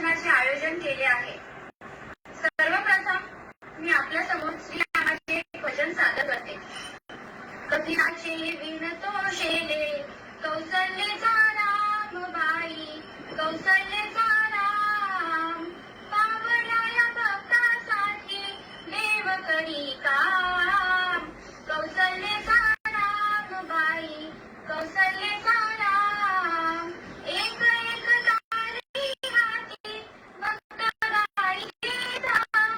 कार्यक्रमाचे आयोजन केले आहे। सर्वप्रथम मी आपल्या समोर श्रीरामाचे भजन सादर करते। कपिलाचे विणतो शेले कौसल्येचा राम बाई, कौसल्येचा राम, पावला या भक्तासाठी देव करी काम। कौसल्येचा राम बाई, कौसल्येचा राम, एक एक दारी हाती भक्त गाईचे धाम,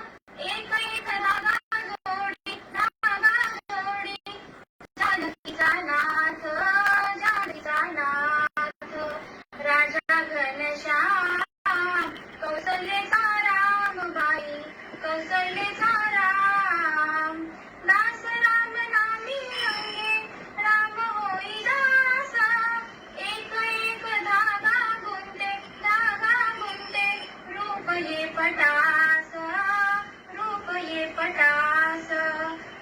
एक एक धागा जोडी, धागा जोडी, जानकीचा नाथ, जानकीचा नाथ, राजा घनश्याम, कौसल्येचा राम बाई, कौसल्येचा राम, दास राम नामी अंगे राम होई दास, एक एक धागा गुंते, धागा गुंते, रूप ये पटास, रूप ये पटास,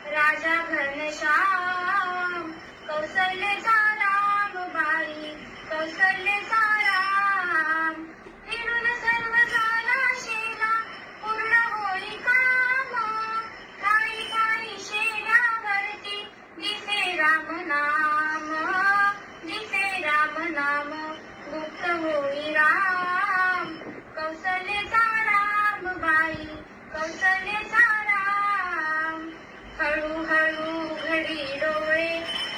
राजा घनश्याम, कौसल्येचा राम बाई, कौसल्येचा राम, फिरून सर्व झाला शेला पूर्ण होई काम, काही काही शेल्यावरती दिसे राम नाम, दिसे राम नाम, गुप्त होई राम, कौसल्येचा राम बाई, कौसल्येचा राम, हळू हळू घडी डोळे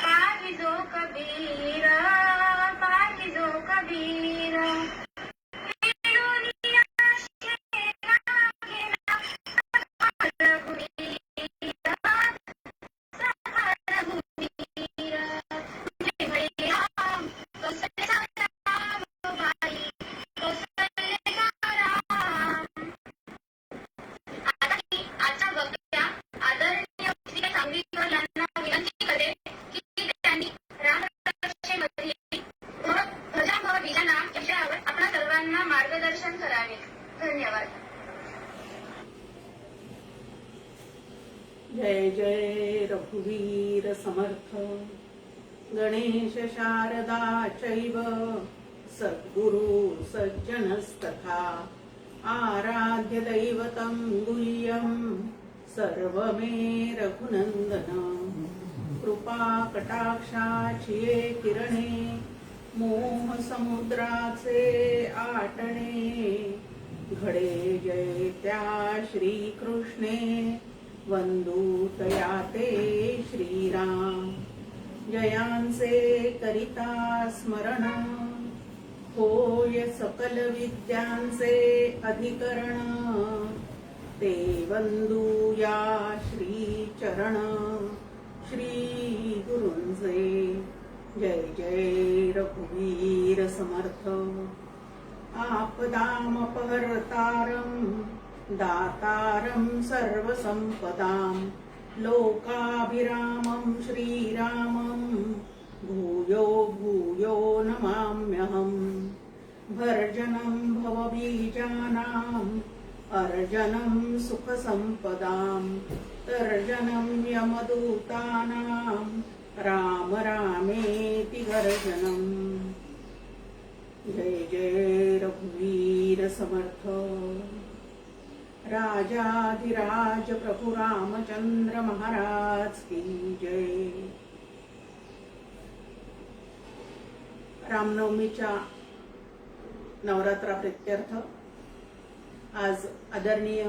पाहिजो कबीर, पाहिजो कबीर, मार्गदर्शन करावे। धन्यवाद। जय जय रघुवीर समर्थ, गणेश शारदा चैव सद्गुरु सज्जनस्तथा, आराध्य दैवतं गुह्यं सर्वमे रघुनंदन, कृपा कटाक्षाची किरणे मोह समुद्राचे आटणे, घडे जय त्या श्रीकृष्णे वंदू तया ते श्रीराम, जयांचे करिता स्मरण होय सकल विद्यांचे अधिकरण, ते वंदू या श्री चरण श्री गुरूंचे। जय जय रघुवीर समर्थ, आपदामपहर्तारं दातारं सर्वसंपदां, लोकाभिरामं श्रीरामं भूयो भूयो नमाम्यहम्, भर्जनं भवबीजानाम् अर्जनं सुखसंपदां, तर्जनं यमदूतानां राम रामेति गर्जनम्। जय जय रघुवीर समर्थ, राजाधिराज प्रभु रामचंद्र महाराज की जय। रामनवमीच्या नवरात्रा प्रित्यर्थ आज आदरणीय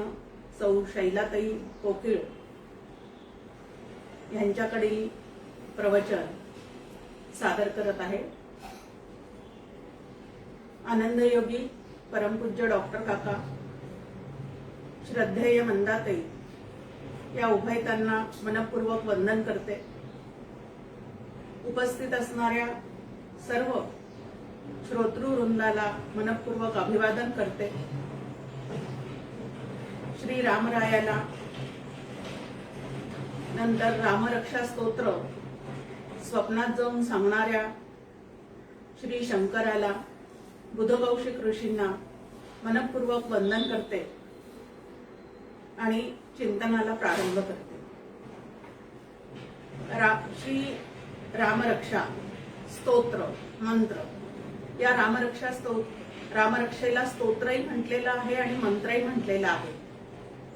सौ शैलाताई कोकिळ यांच्याकडील प्रवचन सादर करत आहे। आनंदयोगी परमपूज्य डॉक्टर काका, श्रद्धेय मंदाताई या उभयतांना मनपूर्वक वंदन करते। उपस्थित असणाऱ्या सर्व श्रोतृवृंदाला मनपूर्वक अभिवादन करते। श्री रामरायाला नंतर रामरक्षा स्तोत्र स्वप्नात जाऊन सांगणाऱ्या श्री शंकराला, बुधकौशिक ऋषींना मनपूर्वक वंदन करते आणि चिंतनाला प्रारंभ करते। श्री रामरक्षा स्तोत्र मंत्र, या रामरक्षा रामरक्षेला स्तोत्रही म्हटलेलं आहे आणि मंत्रही म्हटलेला आहे.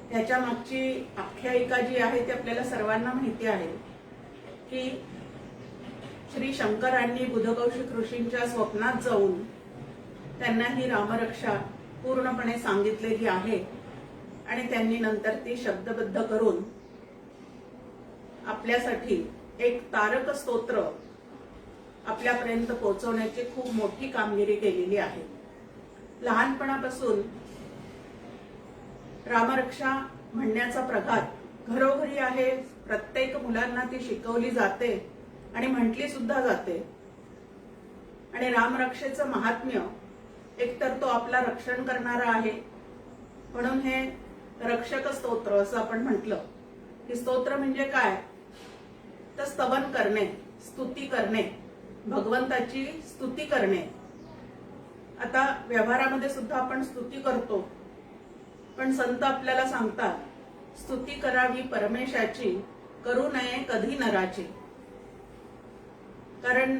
ह्याच्या मागची आख्यायिका जी आहे ती आपल्याला सर्वांना माहिती आहे की श्री शंकरांनी बुधकौशिक ऋषींच्या स्वप्नात जाऊन त्यांना ही रामरक्षा पूर्णपणे सांगितलेली आहे आणि त्यांनी नंतर ती शब्दबद्ध करून आपल्यासाठी एक तारक स्तोत्र आपल्यापर्यंत पोहोचवण्याची खूप मोठी कामगिरी केलेली आहे. लहानपणापासून रामरक्षा म्हणण्याचा प्रघात घरोघरी आहे. प्रत्येक मुलांना ती शिकवली जाते आणि म्हटली सुद्धा जाते. आणि रामरक्षेचं महात्म्य एकतर तो आपला रक्षण करणारा आहे म्हणून हे रक्षक स्तोत्र असं आपण म्हटलं की स्तोत्र म्हणजे काय तर स्तवन करणे, स्तुती करणे, भगवंताची स्तुती करणे. आता व्यवहारामध्ये सुद्धा आपण स्तुती करतो पण संत आपल्याला सांगतात स्तुती करावी परमेशाची, करू नये कधी नराची. कारण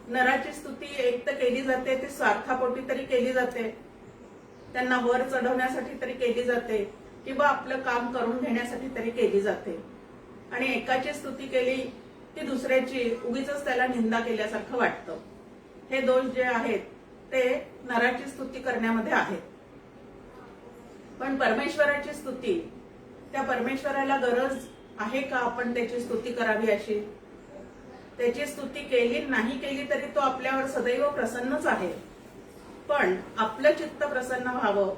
नराची स्तुती एक तर केली जाते ती स्वार्थापोटी तरी केली जाते, त्यांना वर चढवण्यासाठी तरी केली जाते किंवा आपलं काम करून घेण्यासाठी तरी केली जाते. आणि एकाची स्तुती केली की दुसऱ्याची उगीच त्याला निंदा केल्यासारखं वाटतं. हे दोष जे आहेत ते नराची स्तुती करण्यामध्ये आहेत. पण परमेश्वराची स्तुती, त्या परमेश्वराला गरज आहे का आपण त्याची स्तुती करावी अशी? त्याची स्तुती केली नाही केली तरी तो आपल्यावर सदैव प्रसन्नच आहे. पण आपलं चित्त प्रसन्न व्हावं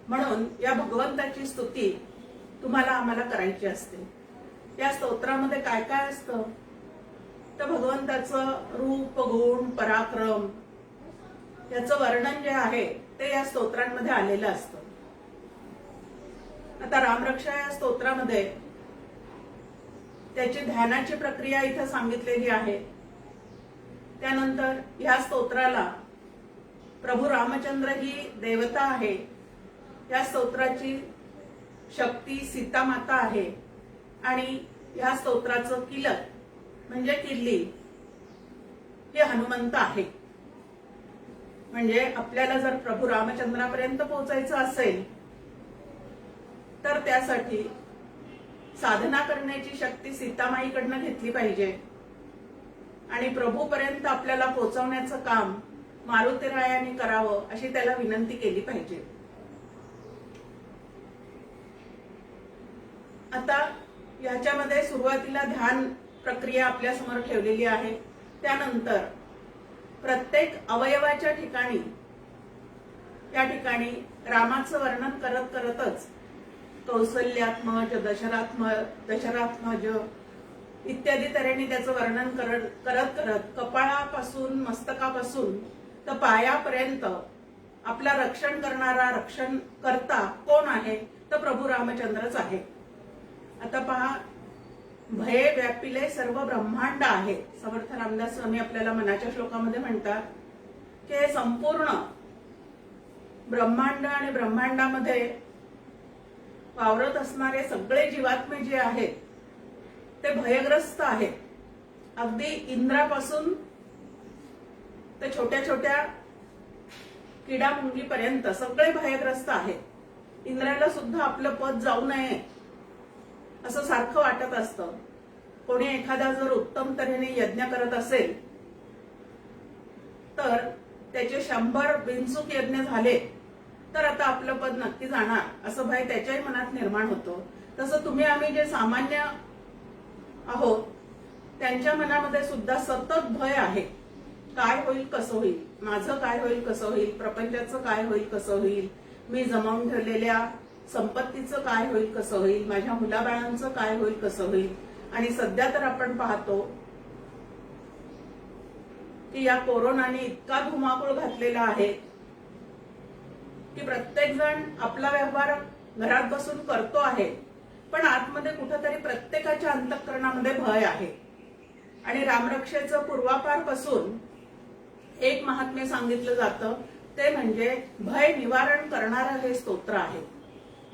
म्हणून या भगवंताची स्तुती तुम्हाला आम्हाला करायची असते. या स्तोत्रामध्ये काय काय असतं तर भगवंताचं रूप, गुण, पराक्रम याचं वर्णन जे आहे ते या स्तोत्रांमध्ये आलेलं असतं. आता रामरक्षा या स्तोत्रामध्ये त्याची ध्यानाची प्रक्रिया इथं सांगितलेली आहे. त्यानंतर या स्तोत्राला प्रभू रामचंद्र ही देवता आहे. या स्तोत्राची शक्ती सीता माता आहे आणि या स्तोत्राचं किलक म्हणजे किल्ली हे हनुमंत आहे. म्हणजे आपल्याला जर प्रभू रामचंद्रापर्यंत पोहोचायचं असेल तर त्यासाठी साधना करण्याची शक्ती सीतामाईकडनं घेतली पाहिजे आणि प्रभूपर्यंत आपल्याला पोहोचवण्याचं काम मारुतीरायांनी करावं अशी त्याला विनंती केली पाहिजे. आता याच्यामध्ये सुरुवातीला ध्यान प्रक्रिया आपल्या समोर ठेवलेली आहे. त्यानंतर प्रत्येक अवयवाच्या ठिकाणी या ठिकाणी रामाचं वर्णन करत करतच कौसल्यात्मज, दशरथात्मज इत्यादी तऱ्हेने त्याचं वर्णन करत करत कपाळापासून, मस्तकापासून तर पायापर्यंत आपला रक्षण करणारा, रक्षण करता कोण आहे तर प्रभू रामचंद्रच आहे. आता पहा, भये व्यापिले सर्व ब्रह्मांड आहे. समर्थ रामदास स्वामी आपल्याला मनाच्या श्लोकामध्ये म्हणतात की हे संपूर्ण ब्रह्मांड आणि ब्रह्मांडामध्ये वावरत असणारे सगळे जीवात्मे जे आहेत ते भयग्रस्त आहेत. अगदी इंद्रापासून ते छोट्या छोट्या किडामुंगीपर्यंत सगळे भयग्रस्त आहेत. इंद्राला सुद्धा आपलं पद जाऊ नये असं सारखं वाटत असतं. कोणी एखादा जर उत्तम तऱ्हेने यज्ञ करत असेल तर त्याचे 100 बिनचूक यज्ञ झाले तर आता आपलं पद नक्की जाणार असं भय त्याच्याही मनात निर्माण होतं. तसं तुम्ही आम्ही जे सामान्य आहोत त्यांच्या मनामध्ये सुद्धा सतत भय आहे. काय होईल, कसं होईल, माझं काय होईल, कसं होईल, प्रपंचाचं काय होईल, कसं होईल, मी जमावून ठेवलेल्या संपत्तीचं काय होईल, कसं होईल, माझ्या मुलाबाळांचं काय होईल, कसं होईल. आणि सध्या तर आपण पाहतो की या कोरोनाने इतका धुमाकूळ घातलेला आहे की प्रत्येक जण आपला व्यवहार घरात बसून करतो आहे पण आतमध्ये कुठेतरी प्रत्येकाच्या अंतःकरणामध्ये भय आहे. आणि रामरक्षेचं पूर्वापारपासून एक महात्म्य सांगितलं जातं ते म्हणजे भय निवारण करणारं हे स्तोत्र आहे,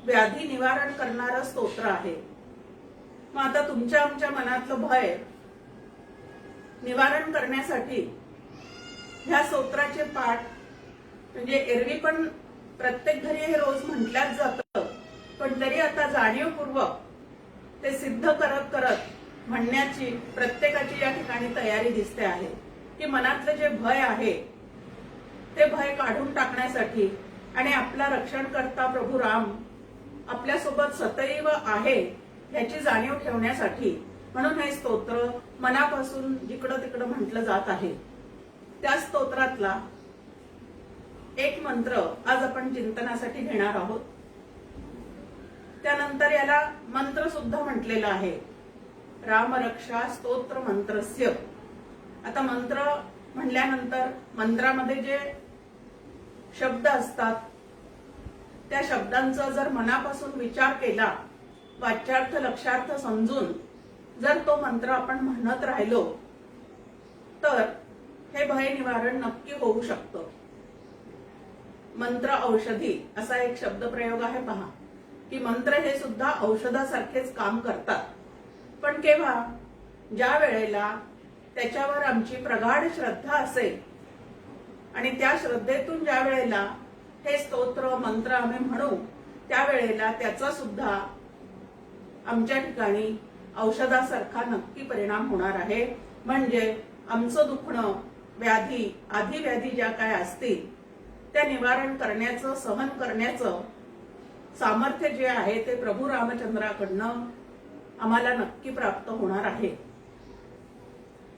व्याधी निवारण करणारं स्तोत्र आहे. मग आता तुमच्या आमच्या मनातलं भय निवारण करण्यासाठी ह्या स्तोत्राचे पाठ म्हणजे एरवी पण प्रत्येक घरी हे रोज म्हटल्याच जातं, पण तरी आता जाणीवपूर्वक ते सिद्ध करत करत म्हणण्याची प्रत्येकाची या ठिकाणी तयारी दिसते आहे की मनातलं जे भय आहे ते भय काढून टाकण्यासाठी आणि आपला रक्षणकर्ता प्रभू राम आपल्यासोबत सदैव आहे याची जाणीव ठेवण्यासाठी म्हणून हे स्तोत्र मनापासून जिकडं तिकडं म्हटलं जात आहे. त्या स्तोत्रातला एक मंत्र आज आपण चिंतनासाठी घेणार आहोत. त्यानंतर याला मंत्र सुद्धा म्हटलेला आहे, रामरक्षा स्तोत्र मंत्रस्य. आता मंत्र म्हणल्यानंतर मंत्रामध्ये जे शब्द असतात त्या शब्दांचा जर मनापासून विचार केला, वाच्यार्थ लक्षार्थ समजून जर तो मंत्र आपण म्हणत राहिलो तर हे भय निवारण नक्की होऊ शकतं. मंत्र औषधी असा एक शब्दप्रयोग आहे पहा, की मंत्र हे सुद्धा औषधासारखेच काम करतात. पण केव्हा? ज्या वेळेला त्याच्यावर आमची प्रगाढ श्रद्धा असेल आणि त्या श्रद्धेतून ज्या वेळेला हे स्तोत्र मंत्र आम्ही म्हणू त्यावेळेला त्याचा सुद्धा आमच्या ठिकाणी औषधासारखा नक्की परिणाम होणार आहे. म्हणजे आमचं दुखणं, व्याधी, आधी व्याधी ज्या काय असतील त्या निवारण करण्याचं, सहन करण्याचं सामर्थ्य जे आहे ते प्रभू रामचंद्राकडनं आम्हाला नक्की प्राप्त होणार आहे.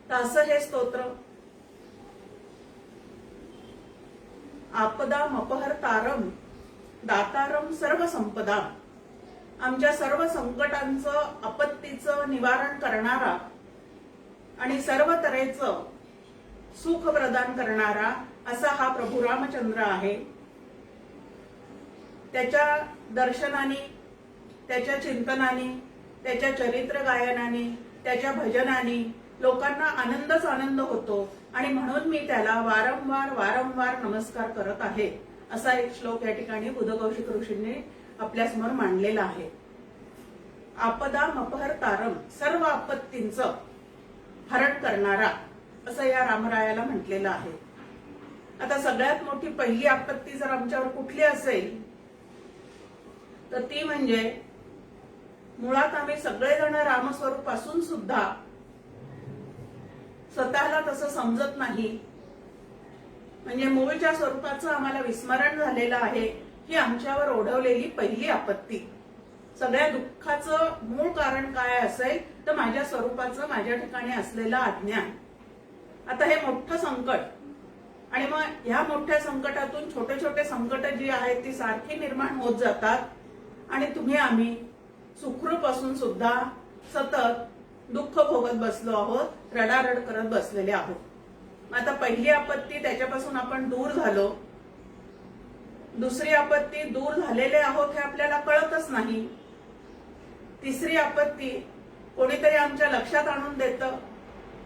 तर असं हे स्तोत्र आपदामपहर्तारम दातारम सर्व संपदा, आमच्या सर्व संकटांचं, आपत्तीचं निवारण करणारा आणि सर्व तऱ्हेचं सुख प्रदान करणारा असा हा प्रभू रामचंद्र आहे. त्याच्या दर्शनाने, त्याच्या चिंतनाने, त्याच्या चरित्र गायनाने, त्याच्या भजनाने लोकांना आनंदच आनंद होतो आणि म्हणून मी त्याला वारंवार वारंवार नमस्कार करत आहे. असा एक श्लोक या ठिकाणी बुधकौशिक ऋषींनी आपल्यासमोर मांडलेला आहे. आपदामपहर्तारम, सर्व आपत्तींचं हरण करणारा असं या रामरायाला म्हटलेलं आहे. आता सगळ्यात मोठी पहिली आपत्ती जर आमच्यावर कुठली असेल तर ती म्हणजे मुळात आम्ही सगळेजण रामस्वरूप असून सुद्धा स्वतःला तसं समजत नाही. म्हणजे मूळच्या स्वरूपाचं आम्हाला विस्मरण झालेलं आहे. ही आमच्यावर ओढवलेली पहिली आपत्ती. सगळ्या दुःखाचं मूळ कारण काय असेल तर माझ्या स्वरूपाचं, माझ्या ठिकाणी असलेलं अज्ञान. आता हे मोठं संकट आणि मग ह्या मोठ्या संकटातून छोटे छोटे संकट जी आहेत ती सारखी निर्माण होत जातात आणि तुम्ही आम्ही सुखरूप असून सुद्धा सतत दुःख भोगत बसलो आहोत, रडारड करत बसलेले आहोत. आता पहिली आपत्ती त्याच्यापासून आपण दूर झालो, दुसरी आपत्ती दूर झालेले आहोत हे आपल्याला कळतच नाही, तिसरी आपत्ती कोणीतरी आमच्या लक्षात आणून देतं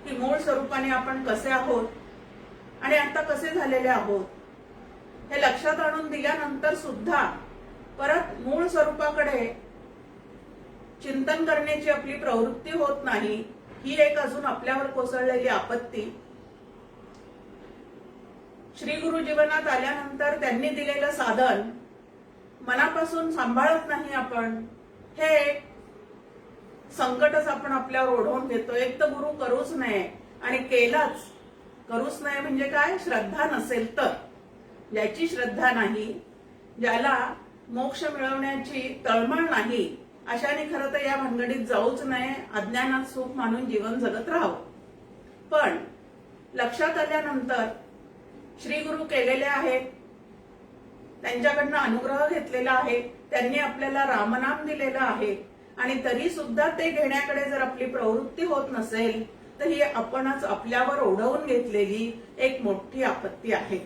की मूळ स्वरूपाने आपण कसे आहोत आणि आता कसे झालेले आहोत. हे लक्षात आणून दिल्यानंतर सुद्धा परत मूळ स्वरूपाकडे चिंतन करण्याची आपली प्रवृत्ती होत नाही. ही एक अजून आपल्यावर कोसळलेली आपत्ती. श्री गुरु जीवनात आल्यानंतर त्यांनी दिलेलं साधन मनापासून सांभाळत नाही आपण, हे एक संकटच आपण आपल्यावर ओढवून घेतो. एक तर गुरु करूच नये आणि केलाच करूच नये म्हणजे काय? श्रद्धा नसेल तर. ज्याची श्रद्धा नाही, ज्याला मोक्ष मिळवण्याची तळमळ नाही, अशाने खरं तर या भानगडीत जाऊच नये, अज्ञानात सुख मानून जीवन जगत राहावं. पण लक्षात आल्यानंतर श्री गुरु केलेले आहेत, त्यांच्याकडनं अनुग्रह घेतलेला आहे, त्यांनी आपल्याला रामनाम दिलेलं आहे आणि तरी सुद्धा ते घेण्याकडे जर आपली प्रवृत्ती होत नसेल तर ही आपणच आपल्यावर ओढवून घेतलेली एक मोठी आपत्ती आहे.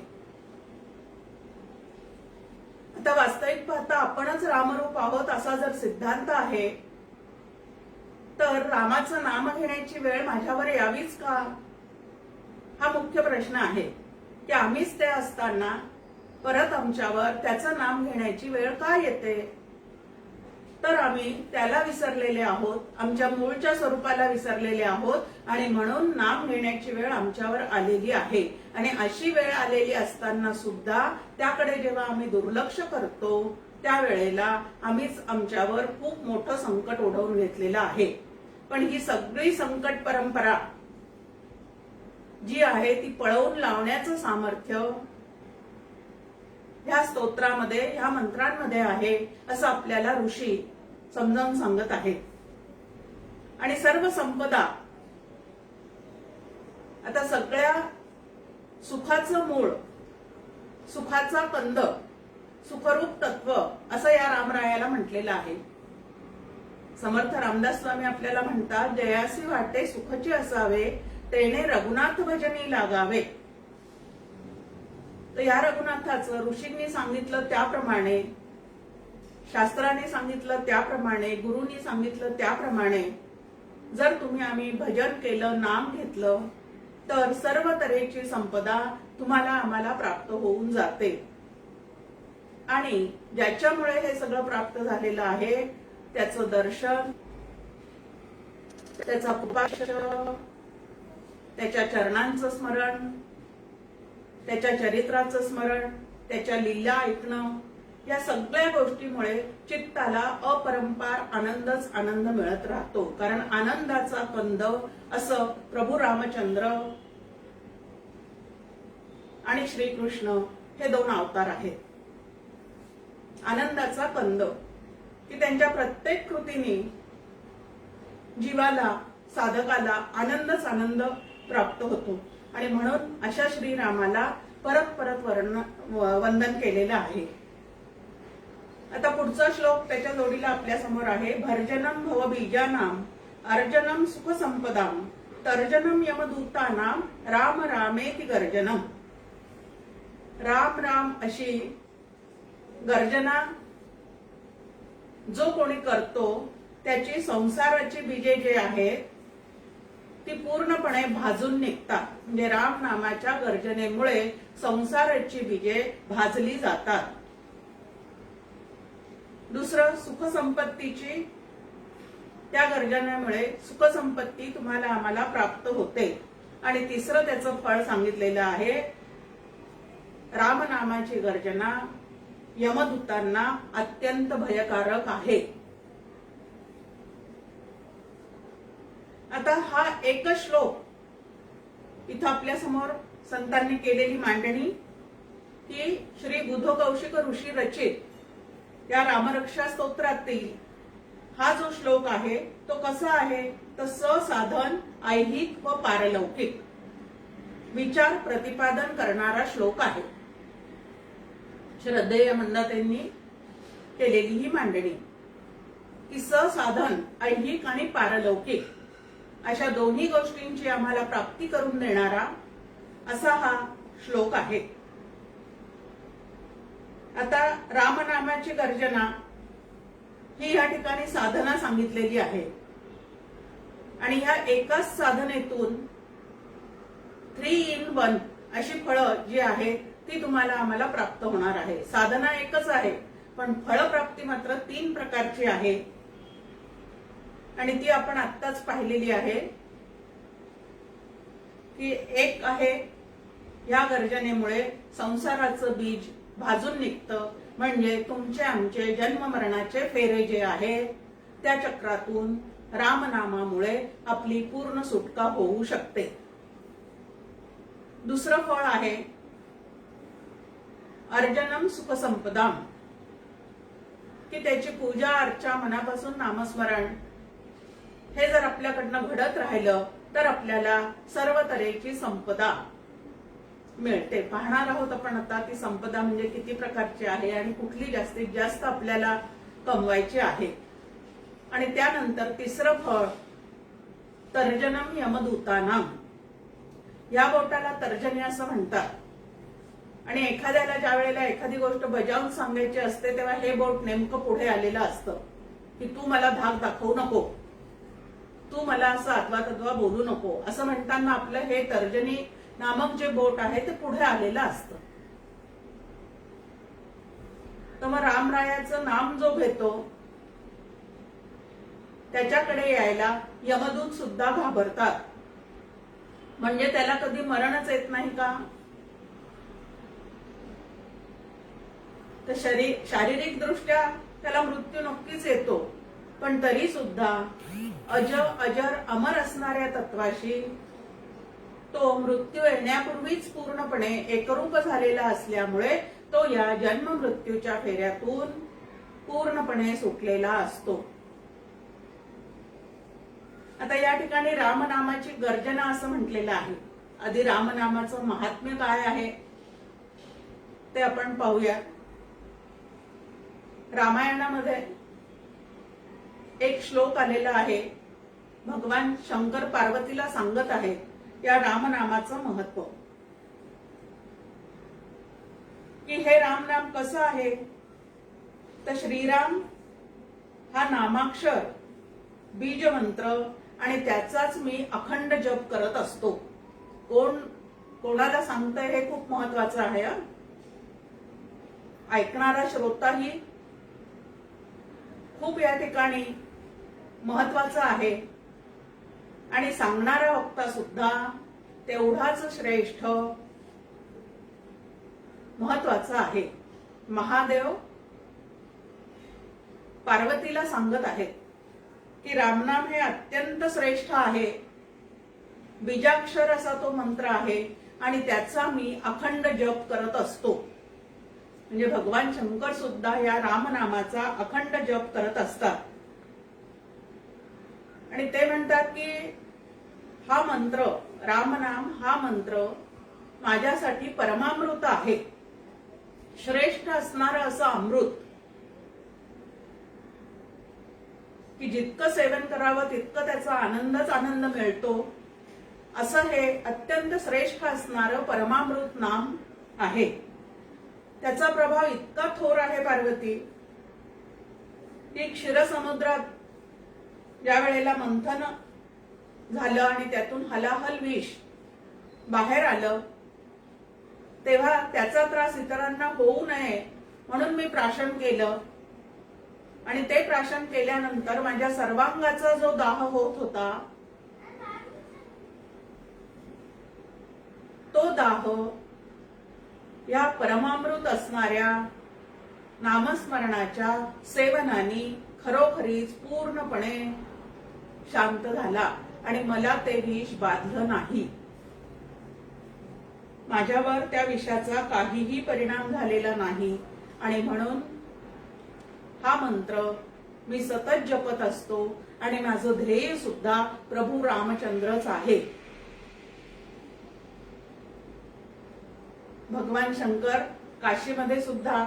आता वास्तविक पाहता आपणच रामरूप आहोत असा जर सिद्धांत आहे तर रामाचं नाम घेण्याची वेळ माझ्यावर यावीच का? हा मुख्य प्रश्न आहे की आम्हीच ते असताना परत आमच्यावर त्याचं नाम घेण्याची वेळ का येते? तर आम्ही त्याला विसरलेले आहोत, आमच्या मूळच्या स्वरूपाला विसरलेले आहोत आणि म्हणून नाम घेण्याची वेळ आमच्यावर आलेली आहे. आणि अशी वेळ आलेली असताना सुद्धा त्याकडे जेव्हा आम्ही दुर्लक्ष करतो त्यावेळेला आम्हीच आमच्यावर खूप मोठं संकट ओढवून घेतलेलं आहे. पण ही सगळी संकट परंपरा जी आहे ती पळवून लावण्याचं सामर्थ्य ह्या स्तोत्रामध्ये, ह्या मंत्रांमध्ये आहे असं आपल्याला ऋषी समजावून सांगत आहेत. आणि सर्व संपदा, आता सगळ्या सुखाचं मूळ, सुखाचा कंद, सुखरूप तत्व असं या रामरायाला म्हटलेलं आहे. समर्थ रामदास स्वामी आपल्याला म्हणतात, जयासी वाटे सुखचे असावे, तेने रघुनाथ भजनी लागावे. तर या रघुनाथाचं ऋषींनी सांगितलं त्याप्रमाणे, शास्त्राने सांगितलं त्याप्रमाणे, गुरुनी सांगितलं त्याप्रमाणे जर आम्ही भजन केलं, नाम घेतलं तर सर्व तऱ्हेची संपदा तुम्हाला आम्हाला प्राप्त होऊन जाते. आणि ज्याच्यामुळे हे सगळं प्राप्त झालेलं आहे त्याचं दर्शन, त्याचा उपाश, त्याच्या चरणांचं स्मरण, त्याच्या चरित्राचं स्मरण, त्याच्या लीला ऐकणं, या सगळ्या गोष्टीमुळे चित्ताला अपरंपार आनंदच आनंद मिळत राहतो. कारण आनंदाचा कंद असं प्रभू रामचंद्र आणि श्रीकृष्ण हे दोन अवतार आहेत. आनंदाचा कंद की त्यांच्या प्रत्येक कृतीने जीवाला, साधकाला आनंदच आनंद प्राप्त होतो. आणि म्हणून अशा श्रीरामाला परत परत वंदन केलेलं आहे. आता पुढचा श्लोक त्याच्या जोडीला आपल्या समोर आहे. भर्जनम भव बीजानाम अर्जनम सुख संपदाम तर्जनम यमदूतानाम राम रामेति गर्जनम. राम राम अशी गर्जना जो कोणी करतो त्याची संसाराची बीजे जे आहेत ती पूर्णपणे भाजून निघतात. म्हणजे राम नामाच्या गर्जनेमुळे संसाराची बीजे भाजली जातात. दुसरं, सुख संपत्तीची, त्या गर्जनेमुळे सुख संपत्ती तुम्हाला आम्हाला प्राप्त होते. आणि तिसरं त्याचं फळ सांगितलेलं आहे, रामनामाची गर्जना यमदूतांना अत्यंत भयकारक आहे. आता हा एकच श्लोक इथं आपल्या समोर संतांनी केलेली मांडणी ही श्री बुधकौशिक ऋषी रचित या रामरक्षा स्तोत्रातील हा जो श्लोक आहे तो कसा आहे तर ससाधन, ऐहिक व पारलौकिक विचार प्रतिपादन करणारा श्लोक आहे. श्रद्धेय मंदाताईंनी केलेली ही मांडणी की ससाधन, ऐहिक आणि पारलौकिक अशा दोन्ही गोष्टींची आम्हाला प्राप्ती करून देणारा असा हा श्लोक आहे. आता रामनामाची गर्जना ही या ठिकाणी साधना सांगितलेली आहे. आणि ह्या एकाच साधनेतून 3 in 1 अशी फळं जी आहे ती तुम्हाला आम्हाला प्राप्त होणार आहे. साधना एकच आहे पण फळप्राप्ती मात्र 3 प्रकारची आहे. आणि ती आपण आत्ताच पाहिलेली आहे की एक आहे, या गर्जनेमुळे संसाराचं बीज भाजून निघतं. म्हणजे तुमचे आमचे जन्म मरणाचे फेरे जे आहे त्या चक्रातून रामनामामुळे आपली पूर्ण सुटका होऊ शकते. दुसरं फळ आहे अर्जनम सुख संपदाम, की त्याची पूजा अर्चा, मनापासून नामस्मरण हे जर आपल्याकडनं घडत राहिलं तर आपल्याला सर्व तऱ्हेची संपदा मिळते. पाहणार आहोत आपण आता ती संपदा म्हणजे किती प्रकारची आहे आणि कुठली जास्तीत जास्त आपल्याला कमवायची आहे. आणि त्यानंतर तिसरं फळ तर्जनम यमदूतानाम. या बोटाला तर्जनी असं म्हणतात. आणि एखाद्याला ज्या वेळेला एखादी गोष्ट बजावून सांगायची असते तेव्हा हे बोट नेमकं पुढे आलेलं असतं की तू मला धाक दाखवू नको, तू मला असं अथवा तद्वा बोलू नको असं म्हणताना आपलं हे तर्जनी नामक जे बोट आहे ते पुढे आलेलं असतं. तर मग रामरायाचं नाम जो घेतो त्याच्याकडे यायला यमदूत सुद्धा घाबरतात. म्हणजे त्याला कधी मरणच येत नाही का? तर शारीरिक दृष्ट्या त्याला मृत्यू नक्कीच येतो, पण तरी सुद्धा अजर अमर असणाऱ्या तत्वाशी तो मृत्यू येण्यापूर्वीच पूर्णपणे एकरूप झालेला असल्यामुळे तो या जन्म मृत्यूच्या फेऱ्यातून पूर्णपणे सुटलेला असतो. आता या ठिकाणी रामनामाची गर्जना असं म्हटलेलं आहे. आधी रामनामाचं महात्म्य काय आहे ते आपण पाहूया. रामायणामध्ये एक श्लोक आलेला आहे. भगवान शंकर पार्वतीला सांगत आहेत या रामनामाचं महत्व, की हे रामनाम कसं आहे. तर श्रीराम हा नामाक्षर बीज मंत्र आणि त्याचाच मी अखंड जप करत असतो. कोणाला सांगतंय हे खूप महत्वाचं आहे. ऐकणारा श्रोताही खूप या ठिकाणी महत्वाचा आहे आणि सांगणारा वक्ता सुद्धा तेवढाच श्रेष्ठ महत्वाचा आहे. महादेव पार्वतीला सांगत आहेत की रामनाम हे अत्यंत श्रेष्ठ आहे. बीजाक्षर असा तो मंत्र आहे आणि त्याचा मी अखंड जप करत असतो. म्हणजे भगवान शंकर सुद्धा या रामनामाचा अखंड जप करत असतात. आणि ते म्हणतात की हा मंत्र, रामनाम हा मंत्र माझ्यासाठी परमामृत आहे. श्रेष्ठ असणारं असं अमृत, की जितकं सेवन करावं तितकं त्याचा आनंदच आनंद मिळतो, असं हे अत्यंत श्रेष्ठ असणारं परमामृत नाम आहे. त्याचा प्रभाव इतका थोर आहे पार्वती, की क्षीरसमुद्रात ज्या वेळेला मंथन झालं आणि त्यातून हलाहल विष बाहेर आलं, तेव्हा त्याचा त्रास इतरांना होऊ नये म्हणून मी प्राशन केलं. आणि ते प्राशन केल्यानंतर माझ्या सर्वांगाचा जो दाह होत होता, तो दाह या परमामृत असणाऱ्या नामस्मरणाच्या सेवनाने खरोखरीच पूर्णपणे शांत झाला आणि मला ते विष बाधलं नाही. माझ्यावर त्या विषाचा काहीही परिणाम झालेला नाही. आणि म्हणून हा मंत्र मी सतत जपत असतो आणि माझं ध्येय सुद्धा प्रभू रामचंद्रच आहे. भगवान शंकर काशीमध्ये सुद्धा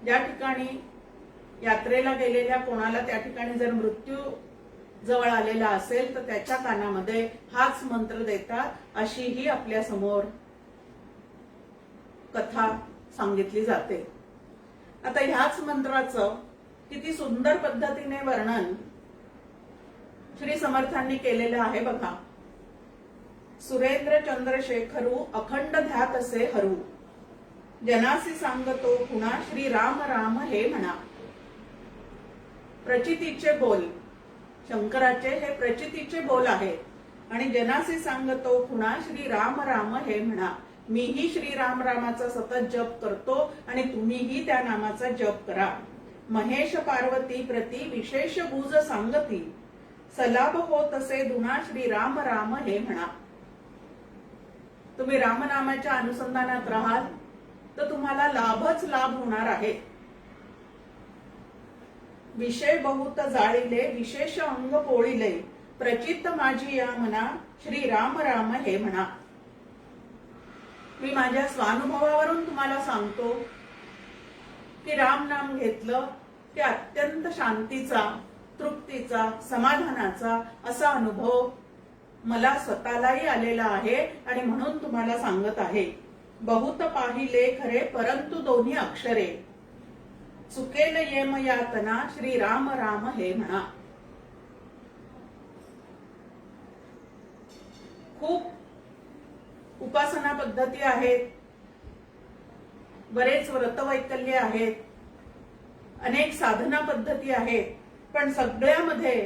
ज्या ठिकाणी यात्रेला गेलेल्या कोणाला त्या ठिकाणी जर मृत्यू जवळ आलेला असेल तर त्याच्या कानामध्ये हाच मंत्र देतात, अशीही आपल्या समोर कथा सांगितली जाते. आता ह्याच मंत्राचं किती सुंदर पद्धतीने वर्णन श्री समर्थांनी केलेलं आहे बघा. सुरेंद्र चंद्रशेखरू अखंड ध्यात असे हरू, जनासी सांगतो पुन्हा श्री राम राम हे म्हणा. प्रचितीचे बोल, शंकराचे हे प्रचितीचे बोल आहेत आणि जनासी सांगतो पुन्हा श्री राम राम हे म्हणा. मीही श्री राम रामाचा सतत जप करतो आणि तुम्हीही त्या नामाचा जप करा. महेश पार्वती प्रति विशेष गुज सांगती, सलाभ होत असे दुना श्री राम राम हे म्हणा. तुम्ही रामनामाच्या अनुसंधानात राहाल तर तुम्हाला लाभच लाभ होणार आहे. विषय बहुत जाळिले विशेष अंग पोळिले, प्रचित माझी या मना श्री राम राम हे म्हणा. मी माझ्या स्वानुभवावरून तुम्हाला सांगतो की राम नाम घेतलं की अत्यंत शांतीचा, तृप्तीचा, समाधानाचा असा अनुभव मला स्वतःलाही आलेला आहे आणि म्हणून तुम्हाला सांगत आहे. बहुत पाहिले खरे परंतु दोन्ही अक्षरे, चुकेल येम यातना श्री राम राम हे म्हणा. खूप उपासना पद्धती आहेत, बरेच व्रतवैकल्य आहेत, अनेक साधना पद्धती आहेत, पण सगळ्यामध्ये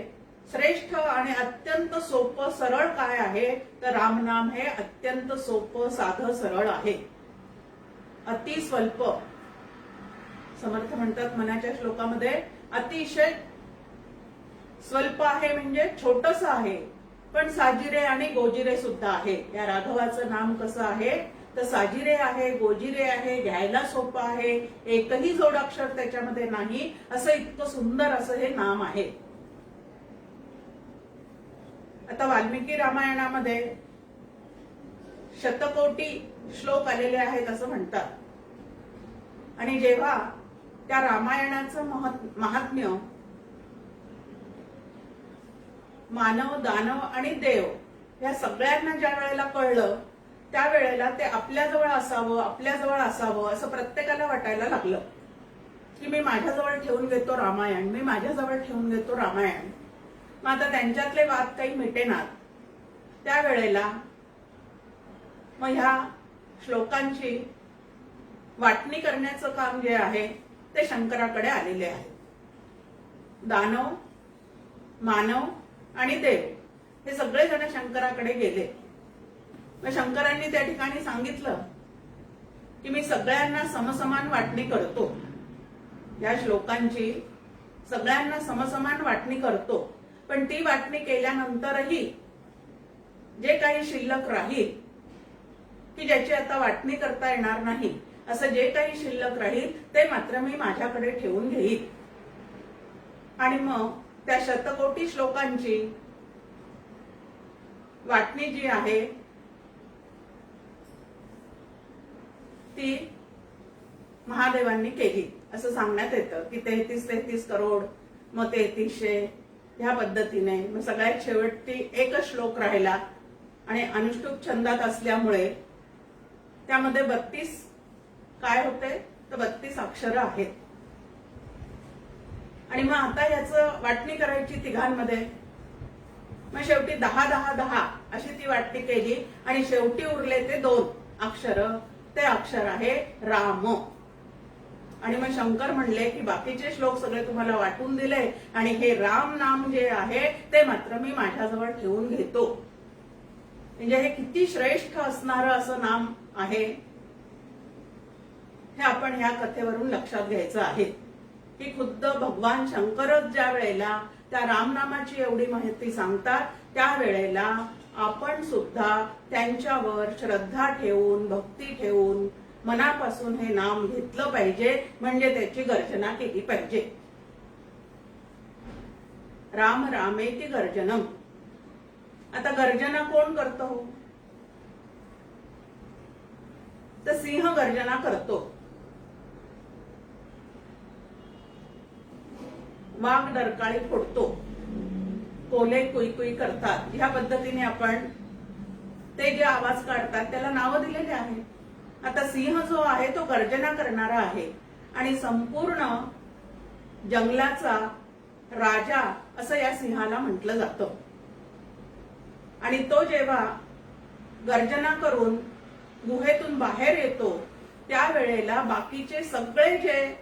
श्रेष्ठ आणि अत्यंत सोपं सरळ काय आहे तर रामनाम हे अत्यंत सोपं साधं सरळ आहे. अति स्वल्प. समर्थ म्हणतात मनाच्या श्लोकामध्ये अतिशय स्वल्प आहे म्हणजे छोटस आहे, पण साजिरे आणि गोजिरे सुद्धा आहे. या राघवाचं नाम कसं आहे तर साजिरे आहे, गोजिरे आहे, घ्यायला सोपं आहे, एकही जोडाक्षर त्याच्यामध्ये नाही, असं इतकं सुंदर असं हे नाम आहे. आता वाल्मिकी रामायणामध्ये शतकोटी श्लोक आलेले आहेत असं म्हणतात. आणि जेव्हा त्या रामायणाचं महात्म्य मानव, दानव आणि देव या सगळ्यांना ज्या वेळेला कळलं त्यावेळेला ते आपल्याजवळ असावं असं प्रत्येकाला वाटायला लागलं की मी माझ्याजवळ ठेवून घेतो रामायण, मी माझ्याजवळ ठेवून घेतो रामायण. मग आता त्यांच्यातले वाद काही मिटेनात. त्यावेळेला मग ह्या श्लोकांची वाटणी करण्याचं काम जे आहे ते शंकराकडे आलेले आहे. दानव, मानव आणि देव हे सगळे जण शंकराकडे गेले. मग शंकरांनी त्या ठिकाणी सांगितलं की मी सगळ्यांना समसमान वाटणी करतो, या श्लोकांची सगळ्यांना समसमान वाटणी करतो, पण ती वाटणी केल्यानंतरही जे काही शिल्लक राहील की ज्याची आता वाटणी करता येणार नाही असं जे काही शिल्लक राहील ते मात्र मी माझ्याकडे ठेवून घेईन. आणि मग त्या शतकोटी श्लोकांची वाटणी जी आहे ती महादेवांनी केली असं सांगण्यात येतं की 33 करोड, मग 3300 ह्या पद्धतीने. मग सगळ्यात शेवटी एकच श्लोक राहिला आणि अनुष्टुप छंदात असल्यामुळे त्यामध्ये 32 काय होते तर 32 अक्षरं आहेत. आणि मग आता याचं वाटणी करायची तिघांमध्ये. मग शेवटी 10-10-10 अशी ती वाटणी केली आणि शेवटी उरले ते 2 अक्षर. ते अक्षर आहे राम. आणि मग शंकर म्हणले की बाकीचे श्लोक सगळे तुम्हाला वाटून दिले आणि हे राम नाम जे आहे ते मात्र मी माझ्याजवळ ठेवून घेतो. म्हणजे हे किती श्रेष्ठ असणारं असं नाम आहे हे आपण ह्या कथेवरून लक्षात घ्यायचं आहे की खुद्द भगवान शंकरच ज्या वेळेला त्या रामनामाची एवढी माहिती सांगतात त्यावेळेला आपण सुद्धा त्यांच्यावर श्रद्धा ठेवून, भक्ती ठेवून मनापासून हे नाम घेतलं पाहिजे, म्हणजे त्याची गर्जना केली पाहिजे. राम रामेति गर्जनम. आता गर्जना कोण करतो तर सिंह गर्जना करतो, वाघ डरकाळी फोडतो, कोल्हे कुईकुई करतात. ह्या पद्धतीने आपण ते जे आवाज काढतात त्याला नावं दिलेले आहेत. आता सिंह जो आहे तो गर्जना करणारा आहे आणि संपूर्ण जंगलाचा राजा असं या सिंहाला म्हटलं जातं. आणि तो जेव्हा गर्जना करून गुहेतून बाहेर येतो त्यावेळेला बाकीचे सगळे जे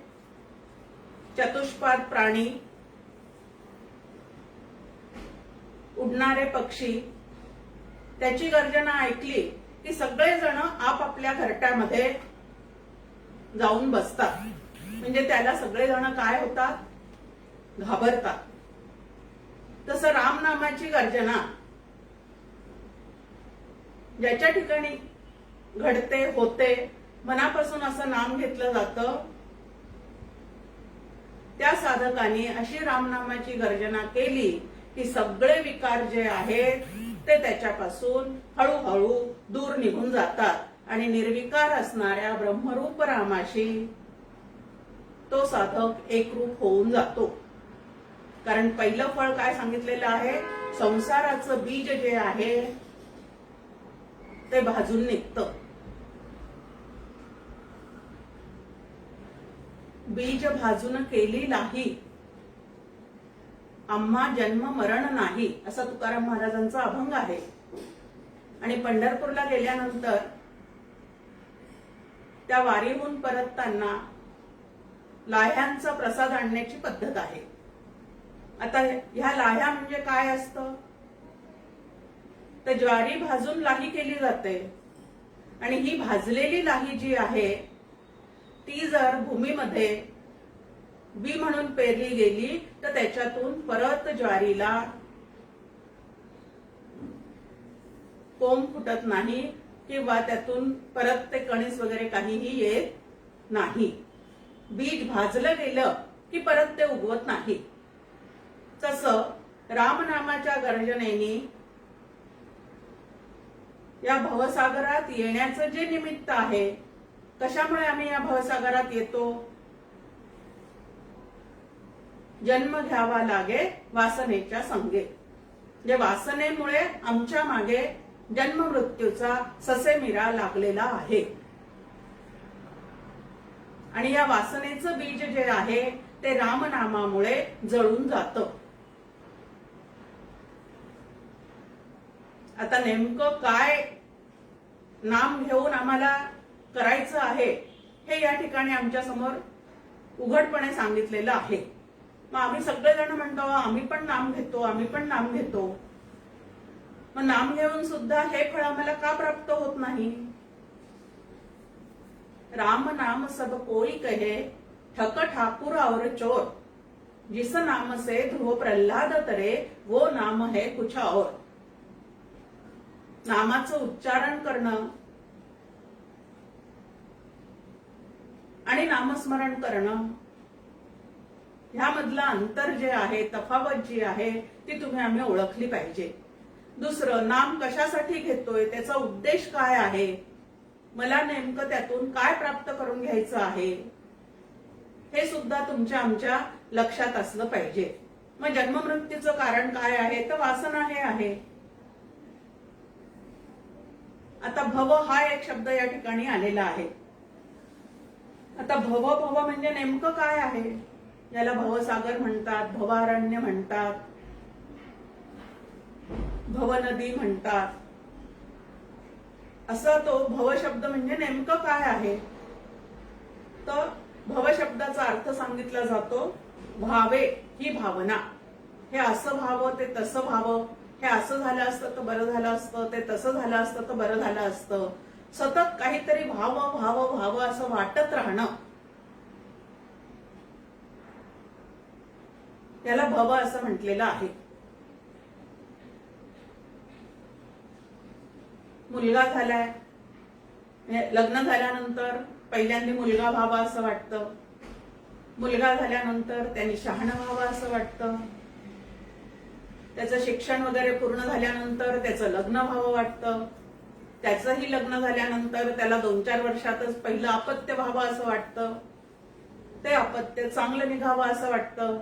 चतुष्पाद प्राणी, उडणारे पक्षी त्याची गर्जना ऐकली की सगळेजण आपापल्या घरट्यामध्ये जाऊन बसतात. म्हणजे त्याला सगळेजण काय होतात, घाबरतात. तसं रामनामाची गर्जना ज्याच्या ठिकाणी घडते, होते, मनापासून असं नाम घेतलं जातं त्या साधकांनी अशी रामनामाची गर्जना केली की सगळे विकार जे आहेत ते त्याच्यापासून हळूहळू दूर निघून जातात आणि निर्विकार असणाऱ्या ब्रह्मरूप रामाशी तो साधक एकरूप होऊन जातो. कारण पहिलं फळ काय सांगितलेलं आहे, संसाराचं बीज जे आहे ते भाजून निघतं. बीज भाजून केली नाही आम्हा जन्म मरण नाही, असा तुकाराम महाराजांचा अभंग आहे. आणि पंढरपूरला गेल्यानंतर त्या वारीहून परतताना लाह्यांचा प्रसाद आणण्याची पद्धत आहे. आता ह्या लाह्या म्हणजे काय असतं, तर ज्वारी भाजून लाही केली जाते आणि ही भाजलेली लाही जी आहे ती जर भूमीमध्ये बी म्हणून पेरली गेली तर त्याच्यातून परत ज्वारीला कोंब फुटत नाही किंवा त्यातून परत ते कणीस वगैरे काहीही येत नाही. बीज भाजलं गेलं की परत ते उगवत नाही. तसं रामनामाच्या गर्जनेने या भवसागरात येण्याचं जे निमित्त आहे, कशामुळे आम्ही या भवसागरात येतो, जन्म घ्यावा लागे वासनेच्या संगे. जे वासनेमुळे आमच्या मागे जन्म मृत्यूचा ससेमिरा लागलेला आहे आणि या वासनेचं बीज जे आहे ते रामनामामुळे जळून जातं. आता नेमकं काय नाम घेऊन आम्हाला करायचं आहे हे या ठिकाणी आमच्या समोर उघडपणे सांगितलेलं आहे. मग आम्ही सगळेजण म्हणतो आम्ही पण नाम घेतो, आम्ही पण नाम घेतो. मग नाम घेऊन सुद्धा हे फळ आम्हाला का प्राप्त होत नाही? राम नाम सब कोई कहे, ठक ठाकुर और चोर. जिस नाम से ध्रुव प्रल्हाद तरे, वो नाम है कुछ और. नामाचं उच्चारण करणं आणि नामस्मरण करणं ह्यामधलं अंतर जे आहे, तफावत जी आहे ती तुम्ही आम्ही ओळखली पाहिजे. दुसरं, नाम कशासाठी घेतोय, त्याचा उद्देश काय आहे, मला नेमकं त्यातून काय प्राप्त करून घ्यायचं आहे, हे सुद्धा तुमच्या आमच्या लक्षात असलं पाहिजे. मग जन्ममृत्यूचं कारण काय आहे, तर वासना हे आहे. आता भव हा एक शब्द या ठिकाणी आलेला आहे. आता भव भव म्हणजे नेमकं काय आहे? याला भवसागर म्हणतात, भवारण्य म्हणतात, भवनदी म्हणतात. असं तो भव शब्द म्हणजे नेमकं काय आहे, तर भव शब्दाचा अर्थ सांगितला जातो भावे, ही भावना. हे असं व्हावं, ते तसं व्हावं, हे असं झालं असतं तर बरं झालं असतं, ते तसं झालं असतं तर बरं झालं असतं. सतत काहीतरी व्हावं व्हावं व्हावं असं वाटत राहणं, याला भव असं म्हटलेलं आहे. मुलगा झालाय, लग्न झाल्यानंतर पहिल्यांदा मुलगा व्हावा असं वाटतं. मुलगा झाल्यानंतर त्यांनी शहाणं व्हावं असं वाटतं. त्याचं शिक्षण वगैरे पूर्ण झाल्यानंतर त्याचं लग्न व्हावं वाटतं. त्याचंही लग्न झाल्यानंतर त्याला 2-4 वर्षातच पहिलं अपत्य व्हावं असं वाटतं. ते अपत्य चांगलं निघावं असं वाटतं.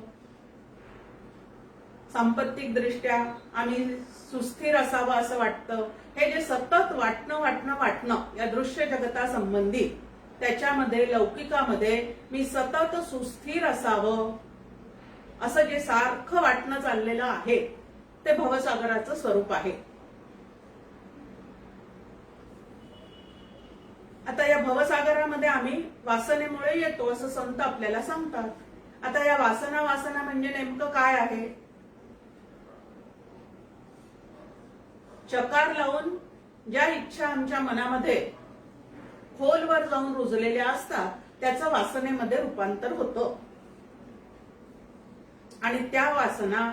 सांपत्तिक दृष्ट्या आम्ही सुस्थिर असावं असं वाटतं. हे जे सतत वाटणं वाटणं वाटणं या दृश्य जगता संबंधी, त्याच्यामध्ये लौकिकामध्ये मी सतत सुस्थिर असावं असं जे सारखं वाटणं चाललेलं आहे ते भवसागराचं स्वरूप आहे. आता या भवसागरामध्ये आम्ही वासनेमुळे येतो असं संत आपल्याला सांगतात. आता या वासना वासना म्हणजे नेमकं काय आहे? चकार लावून ज्या इच्छा आमच्या मनामध्ये खोलवर जाऊन रुजलेल्या असतात त्याचं वासनेमध्ये रूपांतर होतं आणि त्या वासना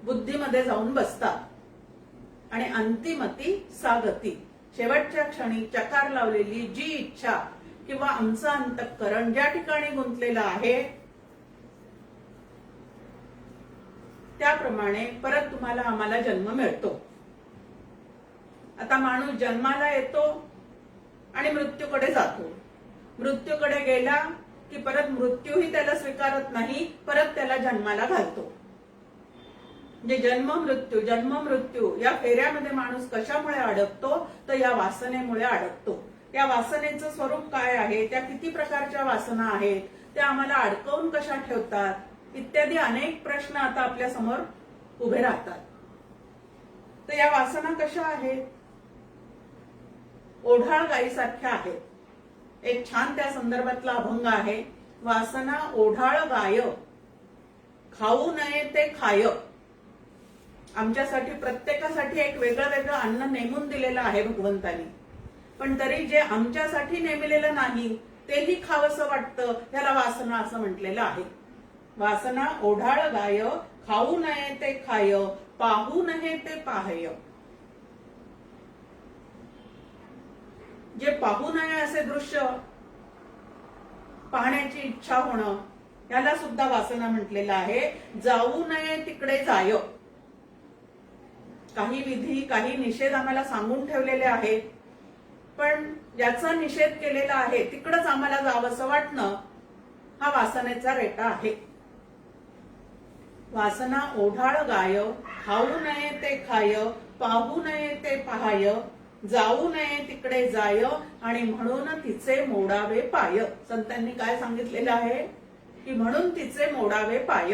बुद्धीमध्ये जाऊन बसतात आणि अंतिमती सागती, शेवटच्या क्षणी चकार लावलेली जी इच्छा किंवा आमचं अंतःकरण ज्या ठिकाणी गुंतलेलं आहे त्याप्रमाणे परत तुम्हाला आम्हाला जन्म मिळतो. आता माणूस जन्माला येतो आणि मृत्यूकडे जातो. मृत्यूकडे गेला की परत मृत्यूही त्याला स्वीकारत नाही, परत त्याला जन्माला घालतो. म्हणजे जन्म मृत्यू या फेऱ्यामध्ये माणूस कशामुळे अडकतो, तर या वासनेमुळे अडकतो. या वासनेचं स्वरूप काय आहे, त्या किती प्रकारच्या वासना आहेत, त्या आम्हाला अडकवून कशा ठेवतात, इत्यादी अनेक प्रश्न आता आपल्या समोर उभे राहतात. तर या वासना कशा आहेत? ओढाळ गायीसारख्या आहेत. एक छान त्या संदर्भातला अभंग आहे. वासना ओढाळ गाय, खाऊ नये ते खाय. आमच्यासाठी प्रत्येकासाठी एक वेगळं वेगळं अन्न नेमून दिलेलं आहे भगवंतानी, पण तरी जे आमच्यासाठी नेमलेलं नाही तेही खावंसं वाटतं, त्याला वासना असं म्हटलेलं आहे. वासना ओढाळ गाय, खाऊ नये ते खाय, पाहू नये ते पाहय. जे पाहू नये असे दृश्य पाहण्याची इच्छा होणं, याला सुद्धा वासना म्हटलेलं आहे. जाऊ नये तिकडे जाय. काही विधी, काही निषेध आम्हाला सांगून ठेवलेले आहेत, पण ज्याचा निषेध केलेला आहे तिकडच आम्हाला जावंसं वाटणं, हा वासनेचा रेटा आहे. वासना ओढाळ गाय, खाऊ नये ते खाय, पाहू नये ते पाहाय, जाऊ नये तिकडे जाय, आणि म्हणून तिचे मोडावे पाय. संतांनी काय सांगितलेलं आहे की म्हणून तिचे मोडावे पाय.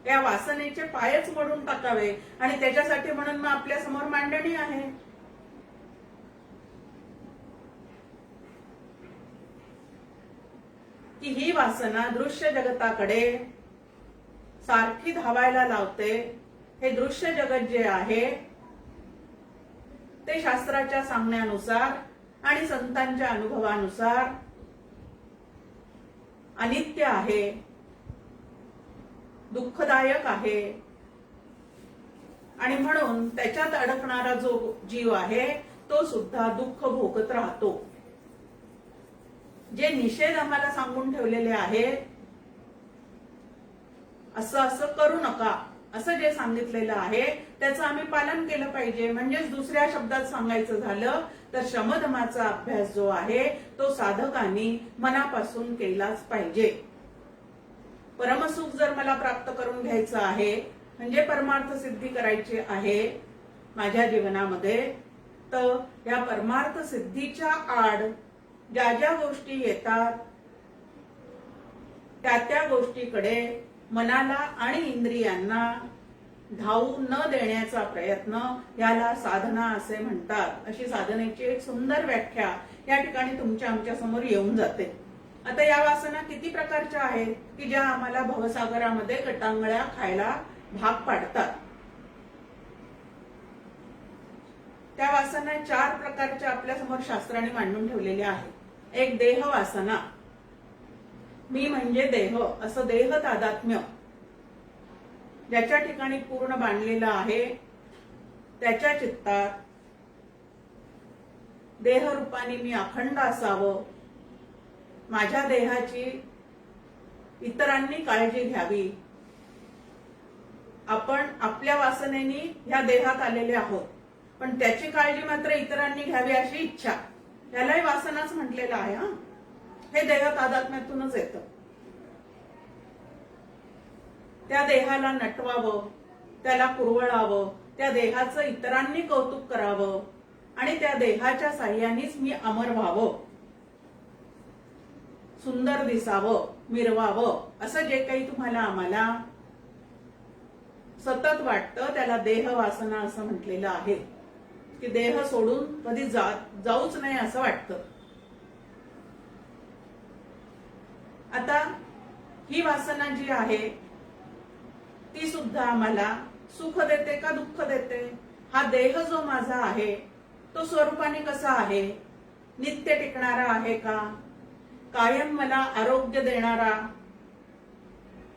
या वासनेचे पायच मोडून टाकावे, आणि त्याच्यासाठी म्हणून मग आपल्या समोर मांडणी आहे. की ही वासना दृश्य जगताकडे सारखी धावायला लावते. हे दृश्य जगत जे आहे ते शास्त्राच्या सांगण्यानुसार आणि संतांच्या अनुभवानुसार अनित्य आहे, दुःखदायक आहे, आणि म्हणून त्याच्यात अडकणारा जो जीव आहे तो सुद्धा दुःख भोगत राहतो. जे निषेध आम्हाला सांगून ठेवलेले आहेत, असं असं करू नका असं जे सांगितलेलं आहे त्याचं आम्ही पालन केलं पाहिजे. म्हणजेच दुसऱ्या शब्दात सांगायचं झालं तर शमदमाचा अभ्यास जो आहे तो साधकांनी मनापासून केलाच पाहिजे. परमसुख जर मला प्राप्त करून घ्यायचं आहे, म्हणजे परमार्थ सिद्धी करायची आहे माझ्या जीवनामध्ये, तर या परमार्थ सिद्धीच्या आड ज्या ज्या गोष्टी येतात त्या त्या गोष्टीकडे मनाला आणि इंद्रियांना धावू न देण्याचा प्रयत्न, याला साधना असे म्हणतात. अशी साधनेची एक सुंदर व्याख्या या ठिकाणी तुमच्या आमच्या समोर येऊन जाते. आता या वासना किती प्रकारच्या आहेत की ज्या आम्हाला भवसागरामध्ये गटांगळ्या खायला भाग पाडतात. त्या वासना 4 प्रकारच्या आपल्या समोर शास्त्राने मांडून ठेवलेल्या आहेत. एक देह वासना, मी म्हणजे देह असं देह तादात्म्य ज्याच्या ठिकाणी पूर्ण बांधलेलं आहे, त्याच्या चित्तात देह रूपाने मी अखंड असावं, माझ्या देहाची इतरांनी काळजी घ्यावी, आपण आपल्या वासनेनी ह्या देहात आलेले आहोत पण त्याची काळजी मात्र इतरांनी घ्यावी अशी इच्छा, यालाही वासनाच म्हटलेलं आहे. हे देह तादात्म्यातूनच येतं. त्या देहाला नटवावं, त्याला कुरवळावं, त्या देहाचं इतरांनी कौतुक करावं, आणि त्या देहाच्या साह्यानेच मी अमर व्हावं, सुंदर दिसावं, मिरवावं, असं जे काही तुम्हाला आम्हाला सतत वाटतं त्याला देह वासना असं म्हटलेलं आहे. की देह सोडून कधी जाऊच नाही असं वाटतं. आता ही वासना जी आहे ती सुद्धा आम्हाला सुख देते का दुःख देते? हा देह जो माझा आहे तो स्वरूपाने कसा आहे? नित्य टिकणारा आहे का? कायम मला आरोग्य देणारा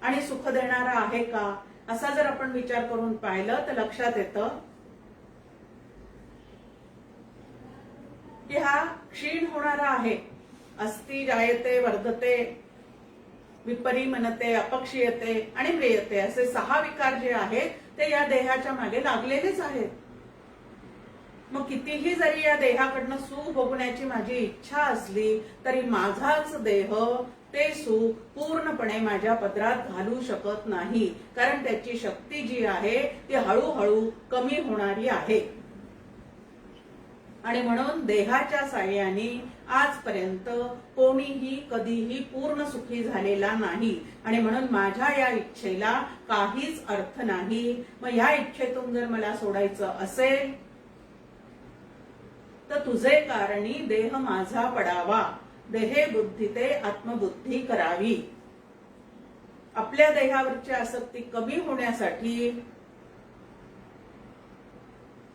आणि सुख देणारा आहे का? असा जर आपण विचार करून पाहिलं तर लक्षात येतं की हा क्षीण होणारा आहे. अस्ति जायते वर्धते विपरिमनते अपक्षीयते आणि म्रियते असे 6 विकार जे आहेत ते या देहाच्या मागे लागलेलेच आहेत. मग कितीही जरी या देहाकडनं सुख भोगण्याची माझी इच्छा असली तरी माझाच देह ते सुख पूर्णपणे माझ्या पदरात घालू शकत नाही, कारण त्याची शक्ती जी आहे ती हळूहळू कमी होणारी आहे. आणि म्हणून देहाच्या साह्याने आजपर्यंत कोणीही कधीही पूर्ण सुखी झालेला नाही, आणि म्हणून माझ्या या इच्छेला काहीच अर्थ नाही. मग या इच्छेतून जर मला सोडायचं असेल तर तुझे कारणी देह माझा पडावा, देहे बुद्धी ते आत्मबुद्धी करावी. आपल्या देहावरची आसक्ती कमी होण्यासाठी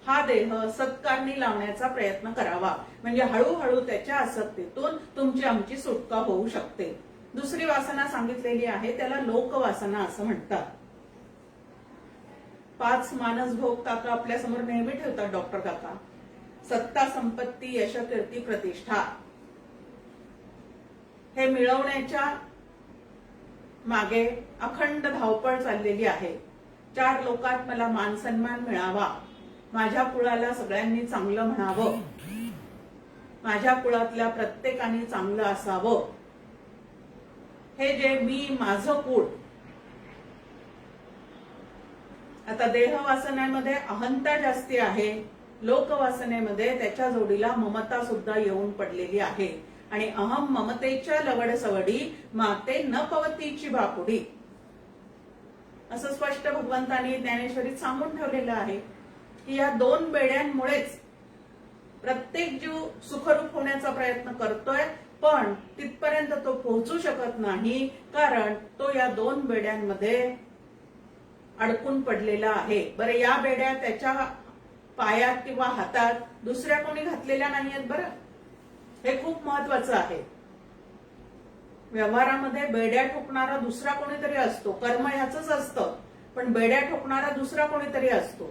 हा देह सत्कारणी लावण्याचा प्रयत्न करावा. म्हणजे हळूहळू त्याच्या आसक्तीतून तुमची आमची सुटका होऊ शकते. दुसरी वासना सांगितलेली आहे, त्याला लोकवासना असं म्हणतात. 5 मानसभोग काका आपल्या समोर नेहमी ठेवतात डॉक्टर काका. सत्ता, संपत्ती, यश, कीर्ती, प्रतिष्ठा हे मिळवण्याच्या मागे अखंड धावपळ चाललेली आहे. 4 लोकात मला मान सन्मान मिळावा, माझ्या कुळाला सगळ्यांनी चांगलं म्हणावं, माझ्या कुळातल्या प्रत्येकाने चांगलं असावं. हे जे मी, माझं कुळ. आता देहवासनेमध्ये अहंता जास्ती आहे, लोकवासनेमध्ये त्याच्या जोडीला ममता सुद्धा येऊन पडलेली आहे. आणि अहम ममतेच्या लवड सवडी, माते न पवतीची बापुडी, असं स्पष्ट भगवंतांनी ज्ञानेश्वरीत सांगून ठेवलेलं आहे की या 2 बेड्यांमुळेच प्रत्येक जीव सुखरूप होण्याचा प्रयत्न करतोय, पण तिथपर्यंत तो पोहोचू शकत नाही, कारण तो या 2 बेड्यांमध्ये अडकून पडलेला आहे. बरं, या बेड्या त्याच्या पायात किंवा हातात दुसऱ्या कोणी घातलेल्या नाहीयेत. बरं, हे खूप महत्वाचं आहे. व्यवहारामध्ये बेड्या ठोकणारा दुसरा कोणीतरी असतो, कर्म ह्याच असतं, पण बेड्या ठोकणारा दुसरा कोणीतरी असतो.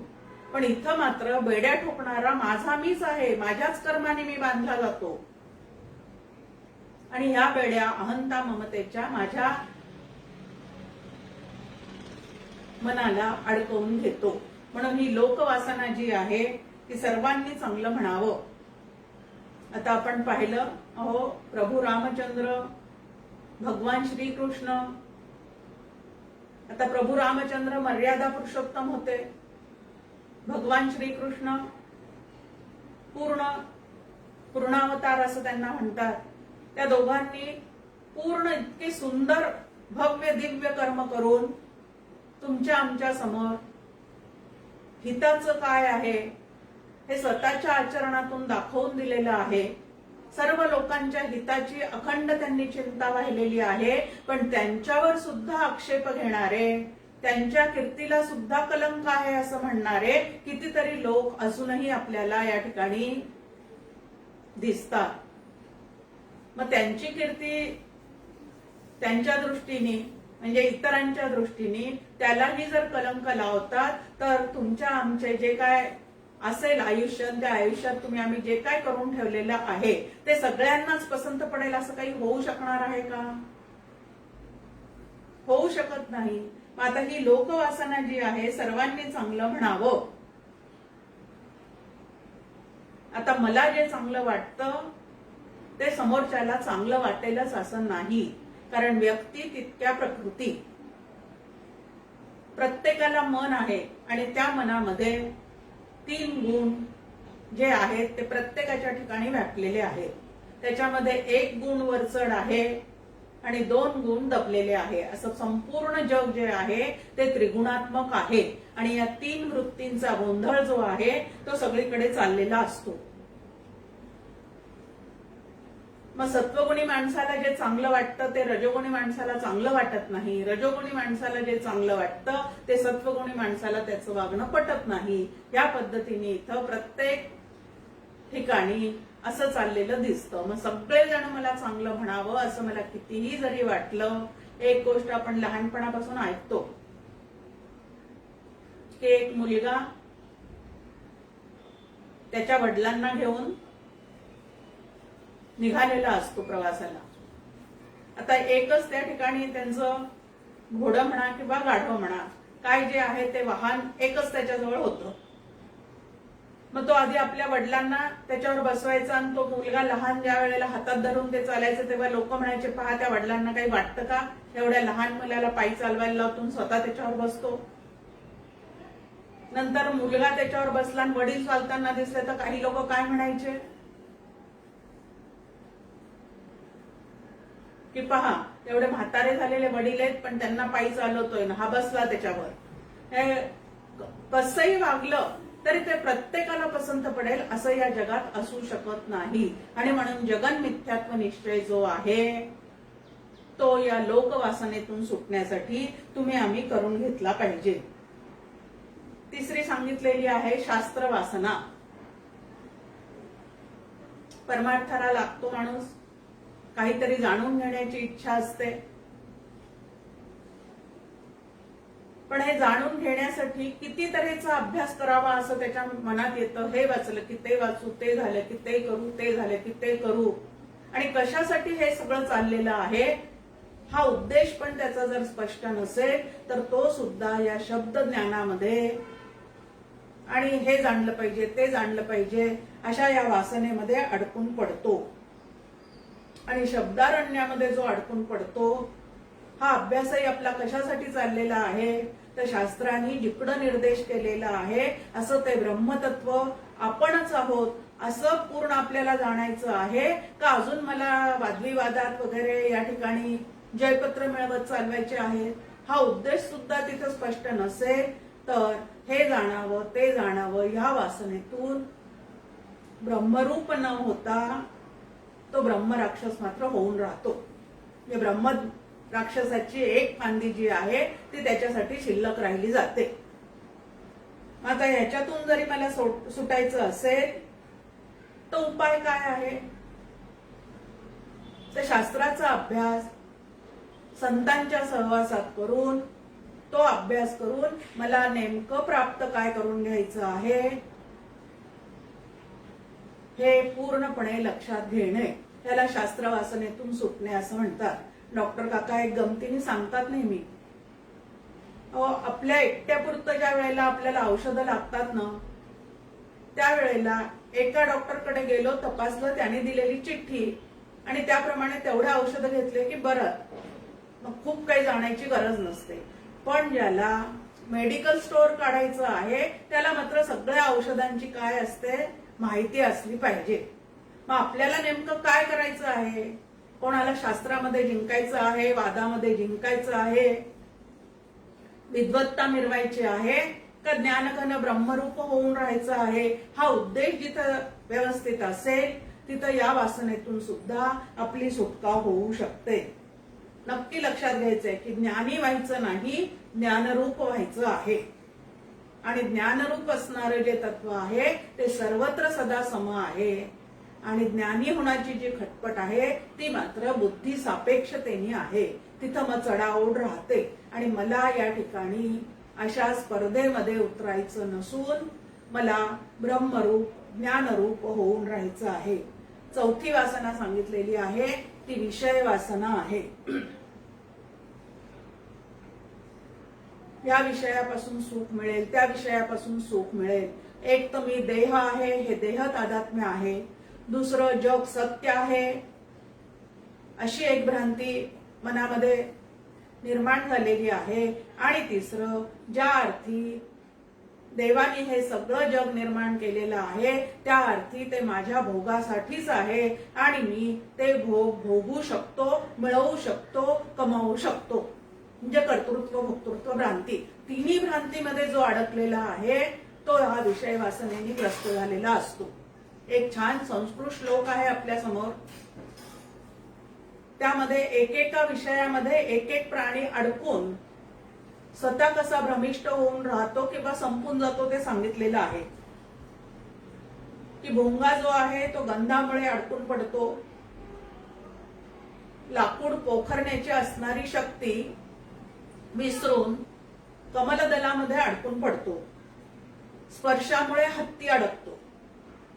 पण इथं मात्र बेड्या ठोकणारा माझा मीच आहे, माझ्याच कर्माने मी बांधला जातो. आणि ह्या बेड्या अहंता ममतेच्या माझ्या मनाला अडकवून घेतो. म्हणून ही लोकवासना जी आहे ती सर्वांनी चांगलं म्हणावं. आता आपण पाहिलं, अहो प्रभू रामचंद्र, भगवान श्रीकृष्ण. आता प्रभू रामचंद्र मर्यादा पुरुषोत्तम होते, भगवान श्रीकृष्ण पूर्णावतार असं त्यांना म्हणतात. त्या दोघांनी पूर्ण इतके सुंदर भव्य दिव्य कर्म करून तुमच्या आमच्या समोर हिताचं काय आहे हे स्वतःच्या आचरणातून दाखवून दिलेलं आहे. सर्व लोकांच्या हिताची अखंड त्यांनी चिंता वाहिलेली आहे. पण त्यांच्यावर सुद्धा आक्षेप घेणारे, त्यांच्या कीर्तीला सुद्धा कलंक आहे असं म्हणणारे कितीतरी लोक अजूनही आपल्याला या ठिकाणी दिसतात. मग त्यांची कीर्ती त्यांच्या दृष्टीने म्हणजे इतरांच्या दृष्टीने त्यालाही जर कलंक लावतात, तर तुमच्या आमचे जे काय असेल आयुष्य, त्या आयुष्यात तुम्ही आम्ही जे काय करून ठेवलेलं आहे ते सगळ्यांनाच पसंत पडेल असं काही होऊ शकणार आहे का? होऊ शकत नाही. मग आता ही लोकवासना जी आहे सर्वांनी चांगलं म्हणावं. आता मला जे चांगलं वाटतं ते समोरच्याला चांगलं वाटेलच असं नाही, कारण व्यक्ती तितक्या प्रकृती. प्रत्येकाला मन आहे आणि त्या मनामध्ये 3 गुण जे आहेत ते प्रत्येकाच्या ठिकाणी व्यापलेले आहेत. त्याच्यामध्ये 1 गुण वरचढ आहे आणि 2 गुण दबलेले आहे. असं संपूर्ण जग जे आहे ते त्रिगुणात्मक आहे. आणि या 3 वृत्तींचा गोंधळ जो आहे तो सगळीकडे चाललेला असतो. मग सत्वगुणी माणसाला जे चांगलं वाटतं ते रजोगुणी माणसाला चांगलं वाटत नाही. रजोगुणी माणसाला जे चांगलं वाटतं ते सत्वगुणी माणसाला त्याचं वागणं पटत नाही. या पद्धतीने इथं प्रत्येक ठिकाणी असं चाललेलं दिसतं. मग सगळेजण मला चांगलं म्हणावं असं मला कितीही जरी वाटलं, एक गोष्ट आपण लहानपणापासून ऐकतो की एक मुलगा त्याच्या वडिलांना घेऊन निघालेला असतो प्रवासाला. आता एकच त्या ठिकाणी त्यांचं घोडं म्हणा किंवा गाढव म्हणा काय जे आहे ते वाहन एकच त्याच्याजवळ होतं. मग तो आधी आपल्या वडिलांना त्याच्यावर बसवायचा आणि तो मुलगा लहान ज्या वेळेला हातात धरून ते चालायचं तेव्हा लोक म्हणायचे, पहा त्या वडिलांना काही वाटतं का एवढ्या लहान मुलाला पायी चालवायला लावून स्वतः त्याच्यावर बसतो. नंतर मुलगा त्याच्यावर बसला आणि वडील चालताना दिसले तर काही लोक काय म्हणायचे की पहा एवढे म्हातारे झालेले वडील आहेत पण त्यांना पायी चालवतोय ना, हा बसला त्याच्यावर. हे कसंही वागलं तरी ते प्रत्येकाला पसंत पडेल असं या जगात असू शकत नाही. आणि म्हणून जगन मिथ्यात्व निश्चय जो आहे तो या लोकवासनेतून सुटण्यासाठी तुम्ही आम्ही करून घेतला पाहिजे. तिसरी सांगितलेली आहे शास्त्र वासना. परमार्थाला लागतो माणूस, काहीतरी जाणून घेण्याची इच्छा असते, पण हे जाणून घेण्यासाठी किती तऱ्हेचा अभ्यास करावा असं त्याच्या मनात येतं. हे वाचलं की ते वाचू, ते झालं की ते करू, ते झालं की ते करू. आणि कशासाठी हे सगळं चाललेलं आहे हा उद्देश पण त्याचा जर स्पष्ट नसेल तर तो सुद्धा या शब्द ज्ञानामध्ये आणि हे जाणलं पाहिजे, ते जाणलं पाहिजे अशा या वासनेमध्ये अडकून पडतो. आणि शब्दारण्यामध्ये जो अडकून पडतो हा अभ्यासही आपला कशासाठी चाललेला आहे तर शास्त्रांनी जिकडं निर्देश केलेला आहे असं ते ब्रह्मतत्व आपणच आहोत असं पूर्ण आपल्याला जाणायचं आहे का अजून मला वादविवादात वगैरे या ठिकाणी जयपत्र मिळवत चालवायचे आहेत. हा उद्देश सुद्धा तिथं स्पष्ट नसेल तर हे जाणावं ते जाणावं ह्या वासनेतून ब्रह्मरूप न होता तो ब्रह्मराक्षस मात्र होऊन राहतो. ब्रह्म राक्षसाची एक फांदी जी आहे ती त्याच्यासाठी शिल्लक राहिली जाते. आता ह्याच्यातून जरी मला सुटायचं असेल तर उपाय काय आहे तर शास्त्राचा अभ्यास संतांच्या सहवासात करून तो अभ्यास करून मला नेमकं प्राप्त काय करून घ्यायचं आहे हे पूर्णपणे लक्षात घेणे त्याला शास्त्र वासनेतून सुटणे असं म्हणतात. डॉक्टर काका एक गमतीने सांगतात नेहमी, आपल्या एकट्यापुरतं ज्या वेळेला आपल्याला औषधं लागतात ना त्यावेळेला एका डॉक्टरकडे गेलो, तपासलं, त्याने दिलेली चिठ्ठी आणि त्याप्रमाणे तेवढे औषधं घेतले की बरं, मग खूप काही जाण्याची गरज नसते. पण ज्याला मेडिकल स्टोअर काढायचं आहे त्याला मात्र सगळ्या औषधांची काय असते माहिती असली पाहिजे. मग आपल्याला नेमकं काय करायचं आहे, कोणाला शास्त्रामध्ये जिंकायचं आहे, वादामध्ये जिंकायचं आहे, विद्वत्ता मिरवायची आहे का ज्ञानघन ब्रह्मरूप होऊन राहायचं आहे. हा उद्देश जिथं व्यवस्थित असेल तिथं या वासनेतून सुद्धा आपली सुटका होऊ शकते. नक्की लक्षात घ्यायचंय की ज्ञानी व्हायचं नाही, ज्ञानरूप व्हायचं आहे. आणि ज्ञानरूप असणारं जे तत्व आहे ते सर्वत्र सदा सम आहे. आणि ज्ञानी होण्याची जी खटपट आहे ती मात्र बुद्धी सापेक्षतेने आहे. तिथं मग चढाओढ राहते. आणि मला या ठिकाणी अशा स्पर्धेमध्ये उतरायचं नसून मला ब्रह्मरूप ज्ञानरूप होऊन राहायचं आहे. चौथी वासना सांगितलेली आहे ती विषय वासना आहे. या विषयापासून सुख मिळेल, त्या विषयापासून सुख मिळेल. एक तर मी देह आहे, हे देह तादात्म्य आहे. दुसरं जग सत्य आहे अशी एक भ्रांती मनामध्ये निर्माण झालेली आहे. आणि तिसरं ज्या अर्थी देवाने हे सगळं जग निर्माण केलेलं आहे त्या अर्थी ते माझ्या भोगासाठीच आहे आणि मी ते भोग भोगू शकतो, मिळवू शकतो, कमावू शकतो. म्हणजे कर्तृत्व भोक्तृत्व भ्रांती, तिन्ही भ्रांतीमध्ये जो अडकलेला आहे तो हा विषय वासनेने ग्रस्त झालेला असतो. एक छान संस्कृत श्लोक आहे आपल्या समोर, त्यामध्ये एकेका विषयामध्ये एक एक प्राणी अडकून स्वतः कसा भ्रमिष्ट होऊन राहतो किंवा संपून जातो ते सांगितलेलं आहे. की भोंगा जो आहे तो गंधामुळे अडकून पडतो. लाकूड पोखरण्याची असणारी शक्ती विसरून कमलदलामध्ये अडकून पडतो. स्पर्शामुळे हत्ती अडकतो.